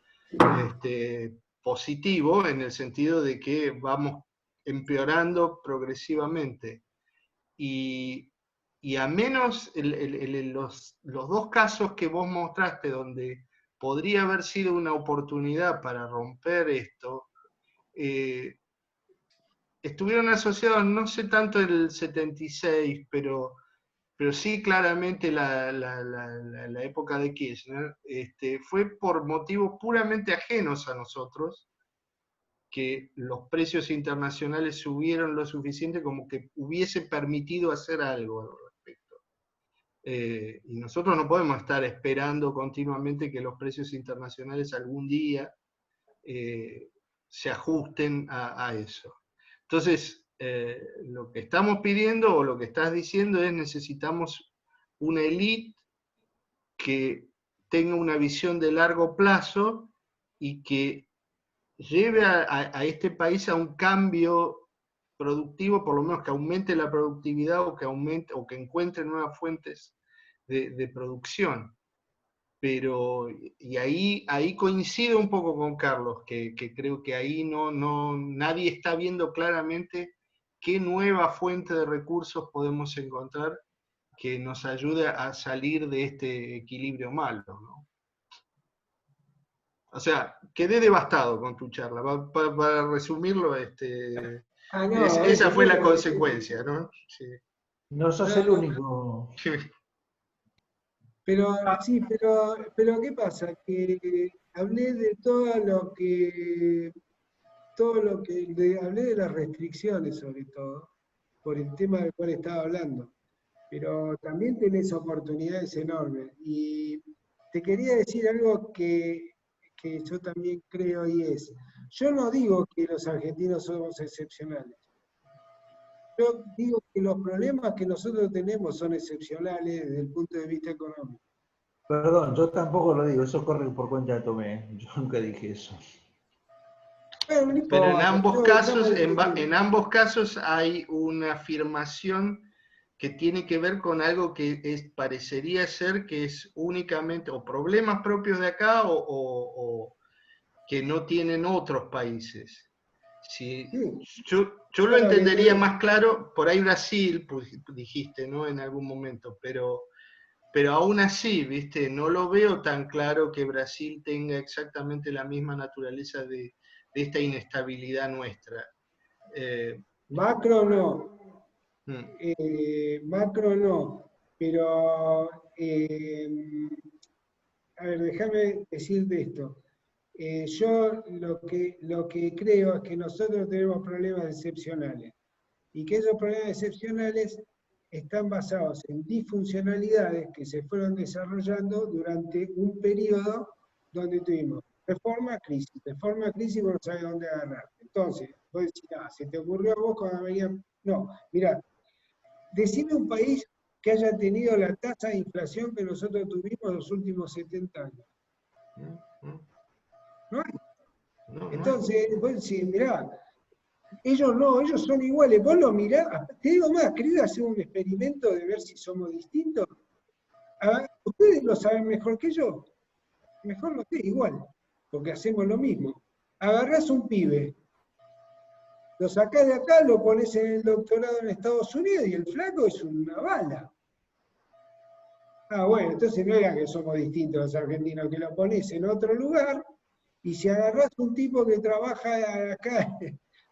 Speaker 6: positivo en el sentido de que vamos empeorando progresivamente. Y a menos los dos casos que vos mostraste donde podría haber sido una oportunidad para romper esto, estuvieron asociados, no sé tanto el 76, pero sí claramente la época de Kirchner, fue por motivos puramente ajenos a nosotros, que los precios internacionales subieron lo suficiente como que hubiese permitido hacer algo al respecto. Y nosotros no podemos estar esperando continuamente que los precios internacionales algún día se ajusten a eso. Entonces, lo que estamos pidiendo o lo que estás diciendo es necesitamos una élite que tenga una visión de largo plazo y que lleve a este país a un cambio productivo, por lo menos que aumente la productividad o que encuentre nuevas fuentes de producción. Pero, y ahí coincido un poco con Carlos, que creo que ahí nadie está viendo claramente qué nueva fuente de recursos podemos encontrar que nos ayude a salir de este equilibrio malo, ¿no? O sea, quedé devastado con tu charla. Para resumirlo, esa fue la consecuencia, ¿no? Sí.
Speaker 5: No sos el único.
Speaker 2: Pero sí, pero ¿qué pasa? Que hablé de hablé de las restricciones sobre todo, por el tema del cual estaba hablando. Pero también tenés oportunidades enormes. Y te quería decir algo que yo también creo y es, yo no digo que los argentinos somos excepcionales. Yo digo que los problemas que nosotros tenemos son excepcionales desde el punto de vista económico.
Speaker 5: Perdón, yo tampoco lo digo, eso corre por cuenta de Tomé. Yo nunca dije eso.
Speaker 2: Bueno, no
Speaker 6: Pero en
Speaker 2: importa,
Speaker 6: en ambos casos hay una afirmación que tiene que ver con algo que parecería ser que es únicamente o problemas propios de acá o que no tienen otros países. Si,
Speaker 2: sí,
Speaker 6: yo lo entendería más claro, por ahí Brasil, pues, dijiste, ¿no? En algún momento, pero aún así, ¿viste? No lo veo tan claro que Brasil tenga exactamente la misma naturaleza de esta inestabilidad nuestra.
Speaker 2: macro no.
Speaker 6: Mm,
Speaker 2: Macro no, pero a ver, déjame decirte esto. Yo lo que creo es que nosotros tenemos problemas excepcionales y que esos problemas excepcionales están basados en disfuncionalidades que se fueron desarrollando durante un periodo donde tuvimos reforma, crisis, vos no sabés dónde agarrar. Entonces, vos decís, se te ocurrió a vos cuando venía. No, mirá, decime un país que haya tenido la tasa de inflación que nosotros tuvimos los últimos 70 años. ¿No hay? Entonces, vos decís, mirá, ellos son iguales. Vos lo mirás, te digo más, ¿querés hacer un experimento de ver si somos distintos? ¿Ustedes lo saben mejor que yo? Mejor no sé, igual, porque hacemos lo mismo. Agarrás un pibe, lo sacás de acá, lo pones en el doctorado en Estados Unidos y el flaco es una bala. Bueno, entonces no era que somos distintos los argentinos, que lo pones en otro lugar, y si agarrás un tipo que trabaja acá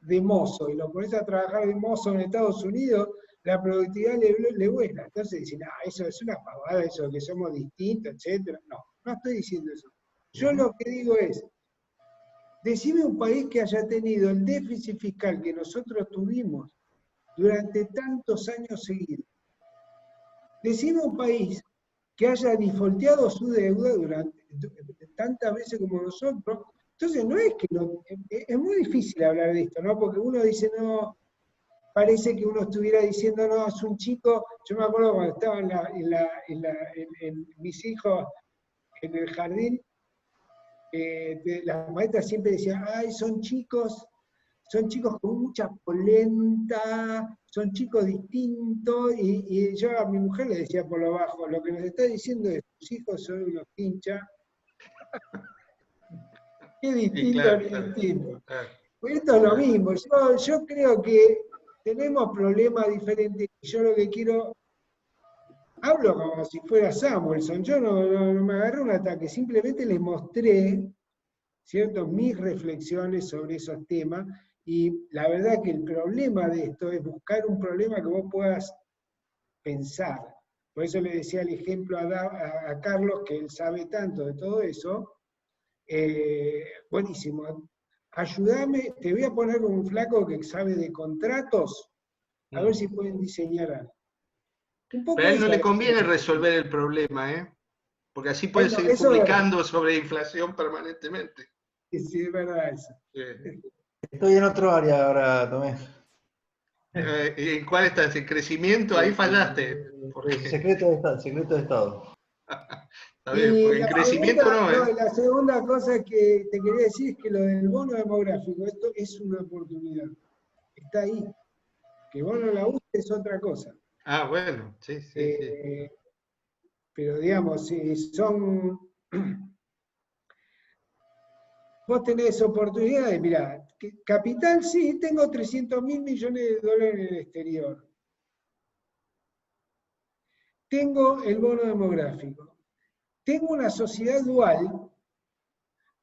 Speaker 2: de mozo y lo pones a trabajar de mozo en Estados Unidos, la productividad le vuela. Entonces dicen, eso es una pavada, eso que somos distintos, etc. No estoy diciendo eso. Yo lo que digo es, decime un país que haya tenido el déficit fiscal que nosotros tuvimos durante tantos años seguidos. Decime un país que haya defaulteado su deuda durante tantas veces como nosotros. Entonces no es que es muy difícil hablar de esto, ¿no? Porque uno dice, no, parece que uno estuviera diciendo, no, es un chico. Yo me acuerdo cuando estaban mis hijos en el jardín, las maestras siempre decían, ay, son chicos con mucha polenta, son chicos distintos, y yo a mi mujer le decía por lo bajo, lo que nos está diciendo es, tus hijos son unos hinchas. Qué distinto ni distinto. Esto es lo mismo, yo creo que tenemos problemas diferentes, y yo lo que quiero, hablo como si fuera Samuelson, yo no me agarré un ataque, simplemente les mostré, ¿cierto?, mis reflexiones sobre esos temas. Y la verdad que el problema de esto es buscar un problema que vos puedas pensar. Por eso le decía el ejemplo a Carlos, que él sabe tanto de todo eso. Buenísimo. Ayúdame, te voy a poner con un flaco que sabe de contratos, a ver si pueden diseñar algo.
Speaker 6: Pero a él no le conviene resolver el problema, ¿eh? Porque así puede seguir
Speaker 2: eso
Speaker 6: publicando sobre inflación permanentemente.
Speaker 2: Sí, es verdad eso.
Speaker 5: Estoy en otro área ahora, Tomé.
Speaker 6: ¿En cuál estás? ¿En crecimiento? Ahí fallaste.
Speaker 5: Secreto de Estado.
Speaker 6: Está bien, porque en crecimiento no, ¿eh?
Speaker 2: La segunda cosa que te quería decir es que lo del bono demográfico, esto es una oportunidad. Está ahí. Que vos no la uses es otra cosa.
Speaker 6: Bueno, sí.
Speaker 2: Pero digamos, si son... Vos tenés oportunidades, mirá, capital sí, tengo 300.000 millones de dólares en el exterior. Tengo el bono demográfico. Tengo una sociedad dual,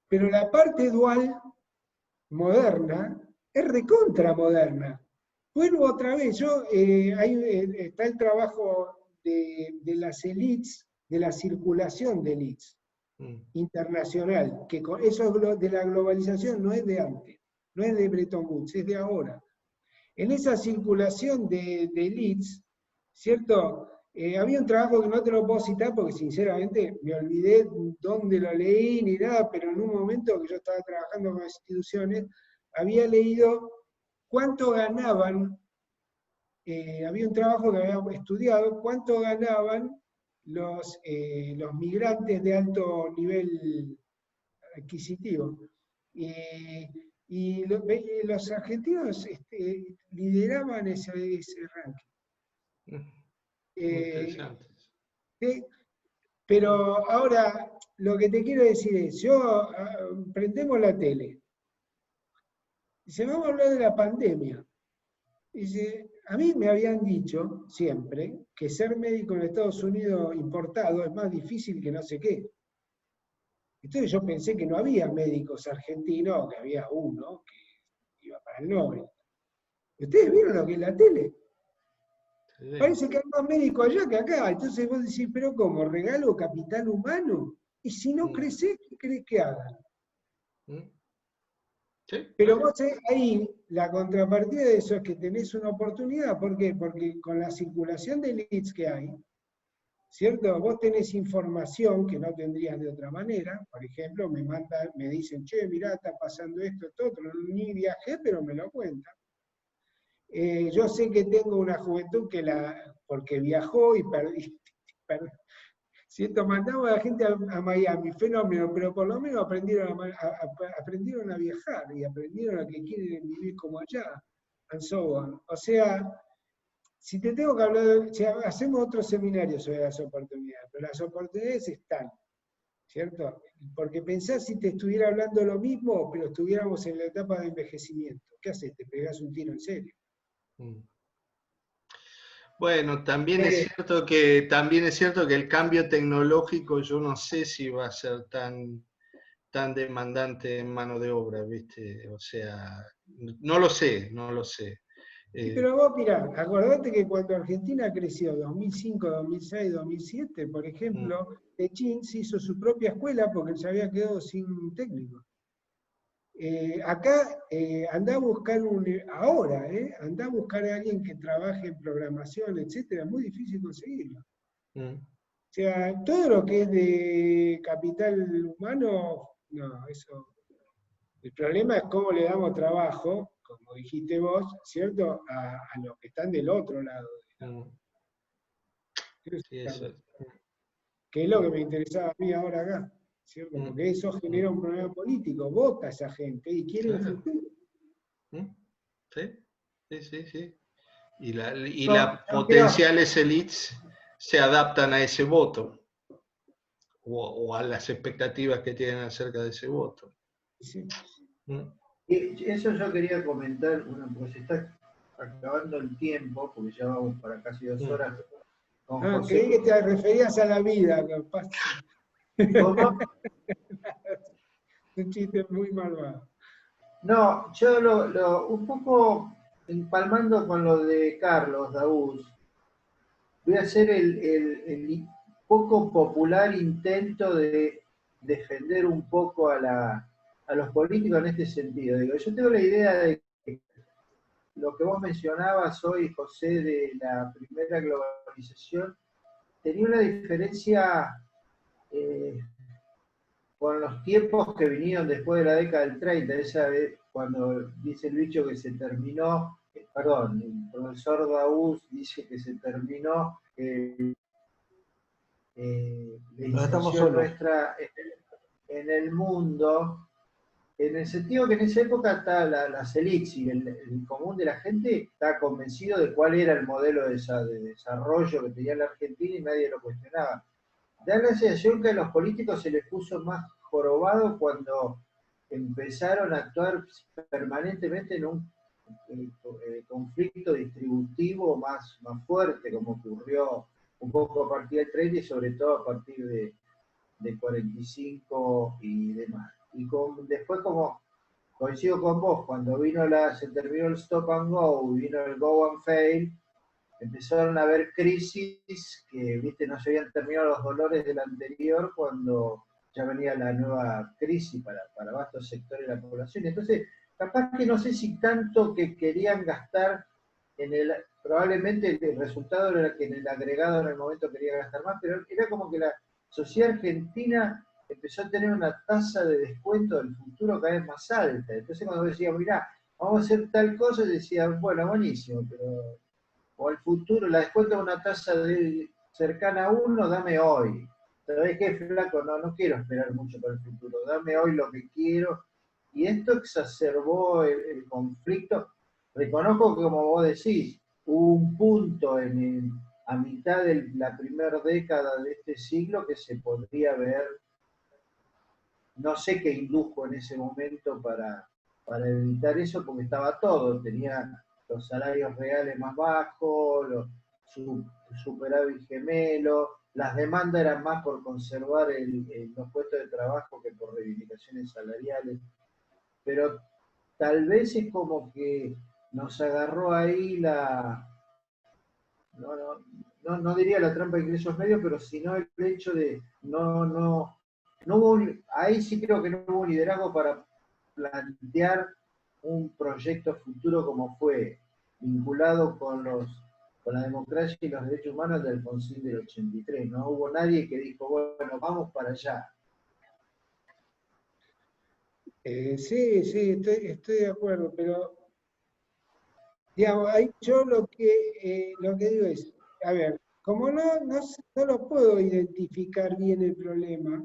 Speaker 2: pero la parte dual moderna es recontra moderna. Vuelvo otra vez, ahí está el trabajo de las élites, de la circulación de élites internacional, que eso de la globalización no es de antes, no es de Bretton Woods, es de ahora. En esa circulación de élites, ¿cierto? Había un trabajo que no te lo puedo citar porque sinceramente me olvidé dónde lo leí ni nada, pero en un momento que yo estaba trabajando con las instituciones, había leído cuánto ganaban, había un trabajo que había estudiado, cuánto ganaban los migrantes de alto nivel adquisitivo. Y los argentinos lideraban ese ranking.
Speaker 6: Interesante.
Speaker 2: ¿Sí? Pero ahora, lo que te quiero decir es, prendemos la tele. Dice, vamos a hablar de la pandemia. Dice, a mí me habían dicho siempre que ser médico en Estados Unidos importado es más difícil que no sé qué. Entonces yo pensé que no había médicos argentinos, que había uno que iba para el Nobel. ¿Ustedes vieron lo que es la tele?
Speaker 6: Sí.
Speaker 2: Parece que hay más médicos allá que acá. Entonces vos decís, pero ¿cómo? ¿Regalo capital humano? Y si no crecés, ¿qué querés que hagan?
Speaker 6: Sí,
Speaker 2: Pero vos ahí, la contrapartida de eso es que tenés una oportunidad. ¿Por qué? Porque con la circulación de leads que hay, ¿cierto? Vos tenés información que no tendrías de otra manera. Por ejemplo, me dicen, che, mirá, está pasando esto, otro. Ni viajé, pero me lo cuentan. Yo sé que tengo una juventud porque viajó y perdí. ¿Cierto? Mandamos a la gente a Miami, fenómeno, pero por lo menos aprendieron a viajar y aprendieron a que quieren vivir como allá, and so on. O sea, si te tengo que hablar, hacemos otro seminario sobre las oportunidades, pero las oportunidades están, ¿cierto? Porque pensás si te estuviera hablando lo mismo, pero estuviéramos en la etapa de envejecimiento. ¿Qué haces? Te pegás un tiro en serio.
Speaker 6: Bueno, también es cierto que el cambio tecnológico yo no sé si va a ser tan demandante en mano de obra, ¿viste? O sea, no lo sé.
Speaker 2: Sí, pero vos mirá, acordate que cuando Argentina creció 2005, 2006, 2007, por ejemplo, Techín se hizo su propia escuela porque se había quedado sin técnico. Acá andá a buscar andá a buscar a alguien que trabaje en programación, etcétera, es muy difícil conseguirlo. O sea, todo lo que es de capital humano, no, eso. El problema es cómo le damos trabajo, como dijiste vos, ¿cierto?, a los que están del otro lado.
Speaker 6: Sí, eso.
Speaker 2: Que es lo que me interesaba a mí ahora acá, ¿cierto? Porque eso genera un problema político, vota a esa gente y quiere un futuro.
Speaker 6: Sí. Y las potenciales élites se adaptan a ese voto o a las expectativas que tienen acerca de ese voto.
Speaker 2: Sí.
Speaker 1: Y eso yo quería comentar, porque se está acabando el tiempo, porque ya vamos para casi 2 horas con José.
Speaker 2: Creí que te referías a la vida, capaz.
Speaker 1: ¿Cómo?
Speaker 2: Un chiste muy malvado.
Speaker 1: No, yo un poco empalmando con lo de Carlos Daús, voy a hacer el poco popular intento de defender un poco a los políticos en este sentido. Digo, yo tengo la idea de que lo que vos mencionabas hoy, José, de la primera globalización, tenía una diferencia con los tiempos que vinieron después de la década del 30, esa vez cuando dice el bicho que se terminó, perdón, el profesor Daús dice que se terminó la inserción nuestra en el mundo, en el sentido que en esa época está las élites y el común de la gente está convencido de cuál era el modelo de desarrollo que tenía la Argentina y nadie lo cuestionaba. Da la sensación que a los políticos se les puso más jorobado cuando empezaron a actuar permanentemente en un conflicto distributivo más fuerte, como ocurrió un poco a partir del 30 y sobre todo a partir de 45 y demás. Y después, como coincido con vos, cuando se terminó el stop and go, vino el go and fail, empezaron a haber crisis que, viste, no se habían terminado los dolores del anterior cuando ya venía la nueva crisis para vastos sectores de la población. Entonces, capaz que no sé si tanto que querían gastar probablemente el resultado era que en el agregado en el momento quería gastar más, pero era como que la sociedad argentina empezó a tener una tasa de descuento del futuro cada vez más alta. Entonces cuando decíamos, mirá, vamos a hacer tal cosa, decían, bueno, buenísimo, pero o el futuro, la descuento de una tasa de cercana a uno, dame hoy. ¿Sabés qué, flaco? No quiero esperar mucho para el futuro, dame hoy lo que quiero. Y esto exacerbó el conflicto. Reconozco que, como vos decís, hubo un punto a mitad de la primera década de este siglo que se podría ver, no sé qué indujo en ese momento para evitar eso, porque estaba todo, tenía los salarios reales más bajos, superávit gemelo, las demandas eran más por conservar los puestos de trabajo que por reivindicaciones salariales, pero tal vez es como que nos agarró ahí no diría la trampa de ingresos medios, pero sino el hecho de no hubo, ahí sí creo que no hubo liderazgo para plantear un proyecto futuro como fue vinculado con la democracia y los derechos humanos de Alfonsín del 83. No hubo nadie que dijo, bueno, vamos para allá.
Speaker 2: Sí, estoy de acuerdo, pero digamos, ahí yo lo que digo es, a ver, como no lo puedo identificar bien el problema,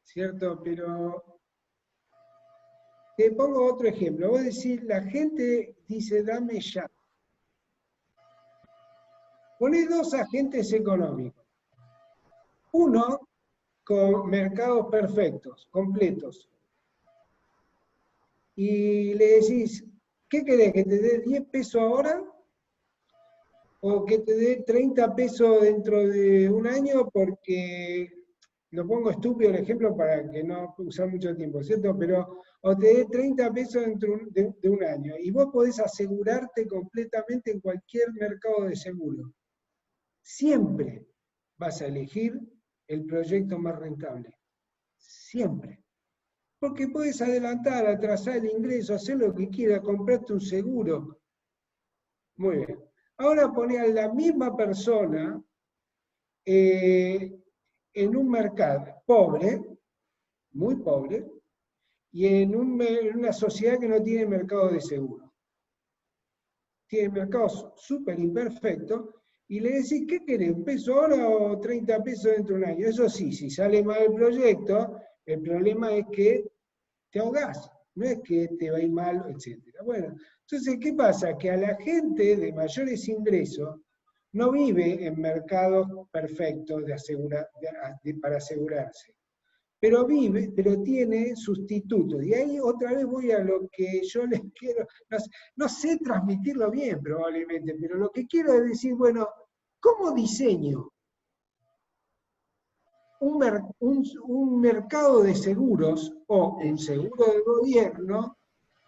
Speaker 2: ¿cierto? Pero te pongo otro ejemplo. Vos decís, la gente dice, dame ya. Ponés dos agentes económicos. Uno con mercados perfectos, completos. Y le decís, ¿qué querés? ¿Que te dé 10 pesos ahora? ¿O que te dé 30 pesos dentro de un año? Porque, lo pongo estúpido el ejemplo para que no usar mucho tiempo, ¿cierto? Pero, o te dé 30 pesos dentro de un año. Y vos podés asegurarte completamente en cualquier mercado de seguro. Siempre vas a elegir el proyecto más rentable. Siempre. Porque puedes adelantar, atrasar el ingreso, hacer lo que quieras, comprarte un seguro. Muy bien. Ahora poné a la misma persona en un mercado pobre, muy pobre, y en una sociedad que no tiene mercado de seguro. Tiene mercados súper imperfectos, y le decís, ¿qué querés? ¿Un peso ahora o 30 pesos dentro de un año? Eso sí, si sale mal el proyecto, el problema es que te ahogás, no es que te va a ir mal, etc. Bueno, entonces, ¿qué pasa? Que a la gente de mayores ingresos no vive en mercados perfectos para asegurarse, pero tiene sustitutos. Y ahí otra vez voy a lo que yo les quiero, no sé transmitirlo bien probablemente, pero lo que quiero es decir, bueno, ¿cómo diseño un mercado de seguros o un seguro de gobierno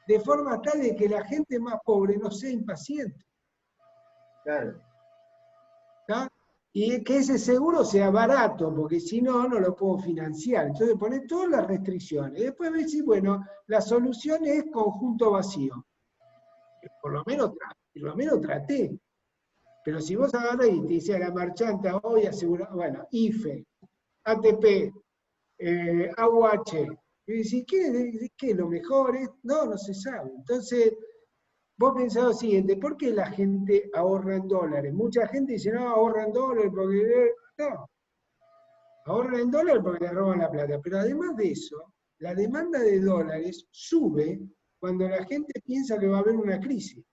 Speaker 2: de forma tal de que la gente más pobre no sea impaciente?
Speaker 1: Claro.
Speaker 2: ¿Está? Y que ese seguro sea barato, porque si no, no lo puedo financiar. Entonces pone todas las restricciones. Y después me decís, bueno, la solución es conjunto vacío. Por lo menos traté. Pero si vos agarrás y te dice a la marchanta, hoy asegura, bueno, IFE, ATP, AUH, y decís, ¿qué es lo mejor? No se sabe. Entonces, vos pensás lo siguiente, ¿por qué la gente ahorra en dólares? Mucha gente dice, no, ahorra en dólares porque... No, ahorra en dólares porque le roban la plata. Pero además de eso, la demanda de dólares sube cuando la gente piensa que va a haber una crisis.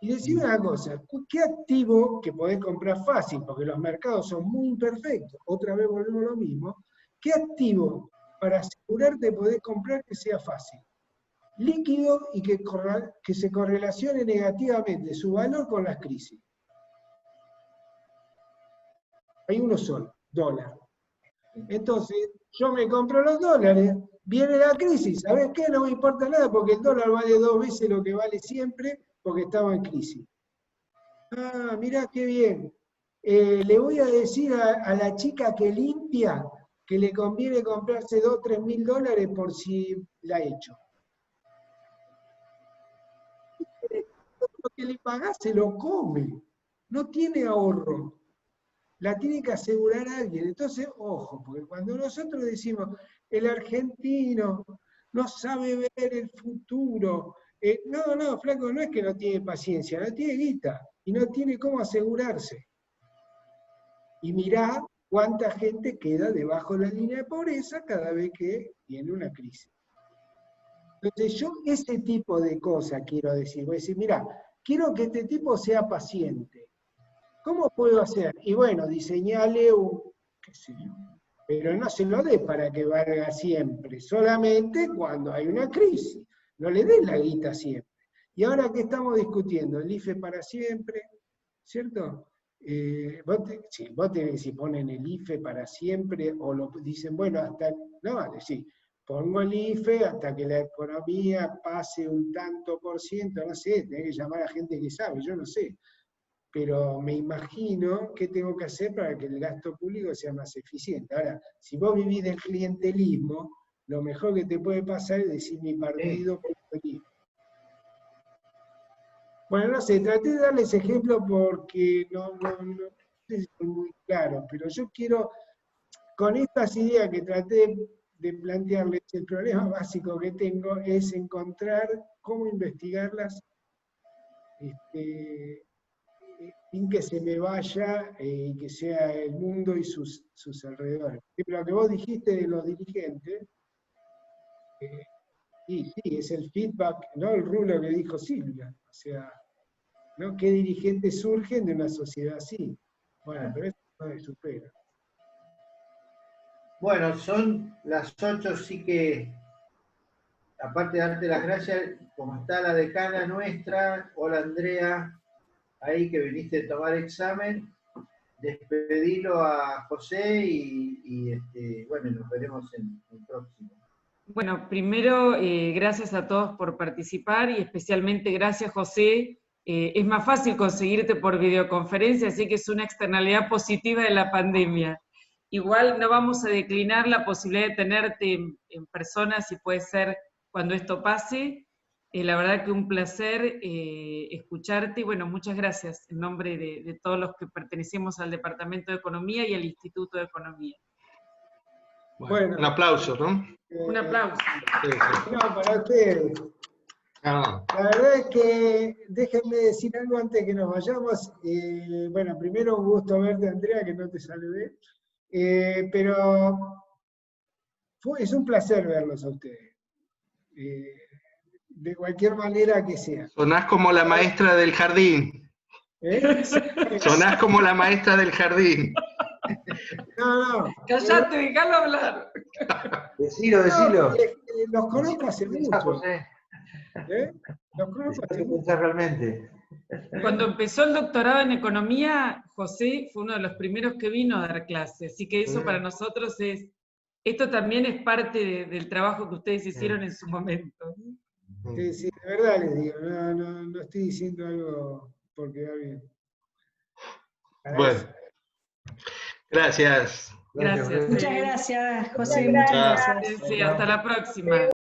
Speaker 2: Y decime una cosa, ¿qué activo que podés comprar fácil, porque los mercados son muy imperfectos, otra vez volvemos a lo mismo, qué activo para asegurarte podés comprar que sea fácil? Líquido y que se correlacione negativamente su valor con las crisis. Hay uno solo, dólar. Entonces, yo me compro los dólares, viene la crisis, ¿sabés qué? No me importa nada porque el dólar vale 2 veces lo que vale siempre porque estaba en crisis. Ah, mirá qué bien. Le voy a decir a la chica que limpia que le conviene comprarse 2 o 3 mil dólares por si la ha hecho. Lo que le pagás se lo come, no tiene ahorro, la tiene que asegurar a alguien. Entonces, ojo, porque cuando nosotros decimos, el argentino no sabe ver el futuro, no, flaco, no es que no tiene paciencia, no tiene guita y no tiene cómo asegurarse. y mirá cuánta gente queda debajo de la línea de pobreza cada vez que tiene una crisis. Entonces yo ese tipo de cosas quiero decir, voy a decir, mira, quiero que este tipo sea paciente. ¿Cómo puedo hacer? Y bueno, diseñale qué sé yo, pero no se lo dé para que valga siempre, solamente cuando hay una crisis. No le des la guita siempre. Y ahora que estamos discutiendo, el IFE para siempre, ¿cierto? Si ponen el IFE para siempre, o lo dicen, bueno, hasta, no, decir, pongo el IFE hasta que la economía pase un tanto por ciento, no sé, tenés que llamar a gente que sabe, yo no sé. Pero me imagino qué tengo que hacer para que el gasto público sea más eficiente. Ahora, si vos vivís del clientelismo, lo mejor que te puede pasar es decir mi partido puso el IFE. Bueno, no sé, traté de darles ejemplo porque no sé si fue muy claro, pero yo quiero, con estas ideas que traté de plantearles, el problema básico que tengo es encontrar cómo investigarlas sin que se me vaya y que sea el mundo y sus alrededores. Lo que vos dijiste de los dirigentes, sí, es el feedback, ¿no? El rulo que dijo Silvia, o sea, ¿no? ¿Qué dirigentes surgen de una sociedad así? Bueno, pero eso no se supera.
Speaker 1: Bueno, son las 8, así que, aparte de darte las gracias, como está la decana nuestra, hola Andrea, ahí que viniste a tomar examen, despedilo a José y bueno, nos veremos en el próximo.
Speaker 7: Bueno, primero, gracias a todos por participar y especialmente gracias, José. Es más fácil conseguirte por videoconferencia, así que es una externalidad positiva de la pandemia. Igual no vamos a declinar la posibilidad de tenerte en persona, si puede ser cuando esto pase. La verdad que un placer escucharte y bueno, muchas gracias en nombre de todos los que pertenecemos al Departamento de Economía y al Instituto de Economía.
Speaker 6: Bueno, un aplauso, ¿no?
Speaker 7: Un aplauso.
Speaker 6: Sí.
Speaker 2: No, para ustedes.
Speaker 6: Ah,
Speaker 2: La verdad es que, déjenme decir algo antes de que nos vayamos. Bueno, primero un gusto verte, Andrea, que no te saludé. Pero es un placer verlos a ustedes. De cualquier manera que sea.
Speaker 6: sonás como la maestra del jardín. Sonás como la maestra del jardín.
Speaker 2: No.
Speaker 7: Callate, déjalo hablar.
Speaker 5: Decilo.
Speaker 2: Los conozco hace mucho. Los conozco hace mucho.
Speaker 5: Pensar realmente.
Speaker 7: Cuando empezó el doctorado en economía, José fue uno de los primeros que vino a dar clases, así que eso para nosotros esto también es parte del trabajo que ustedes hicieron en su momento.
Speaker 2: Sí, de verdad les digo, no estoy diciendo algo por quedar bien.
Speaker 6: Bueno, gracias.
Speaker 7: Gracias.
Speaker 4: Muchas gracias, José, muchas gracias.
Speaker 7: Sí, hasta la próxima.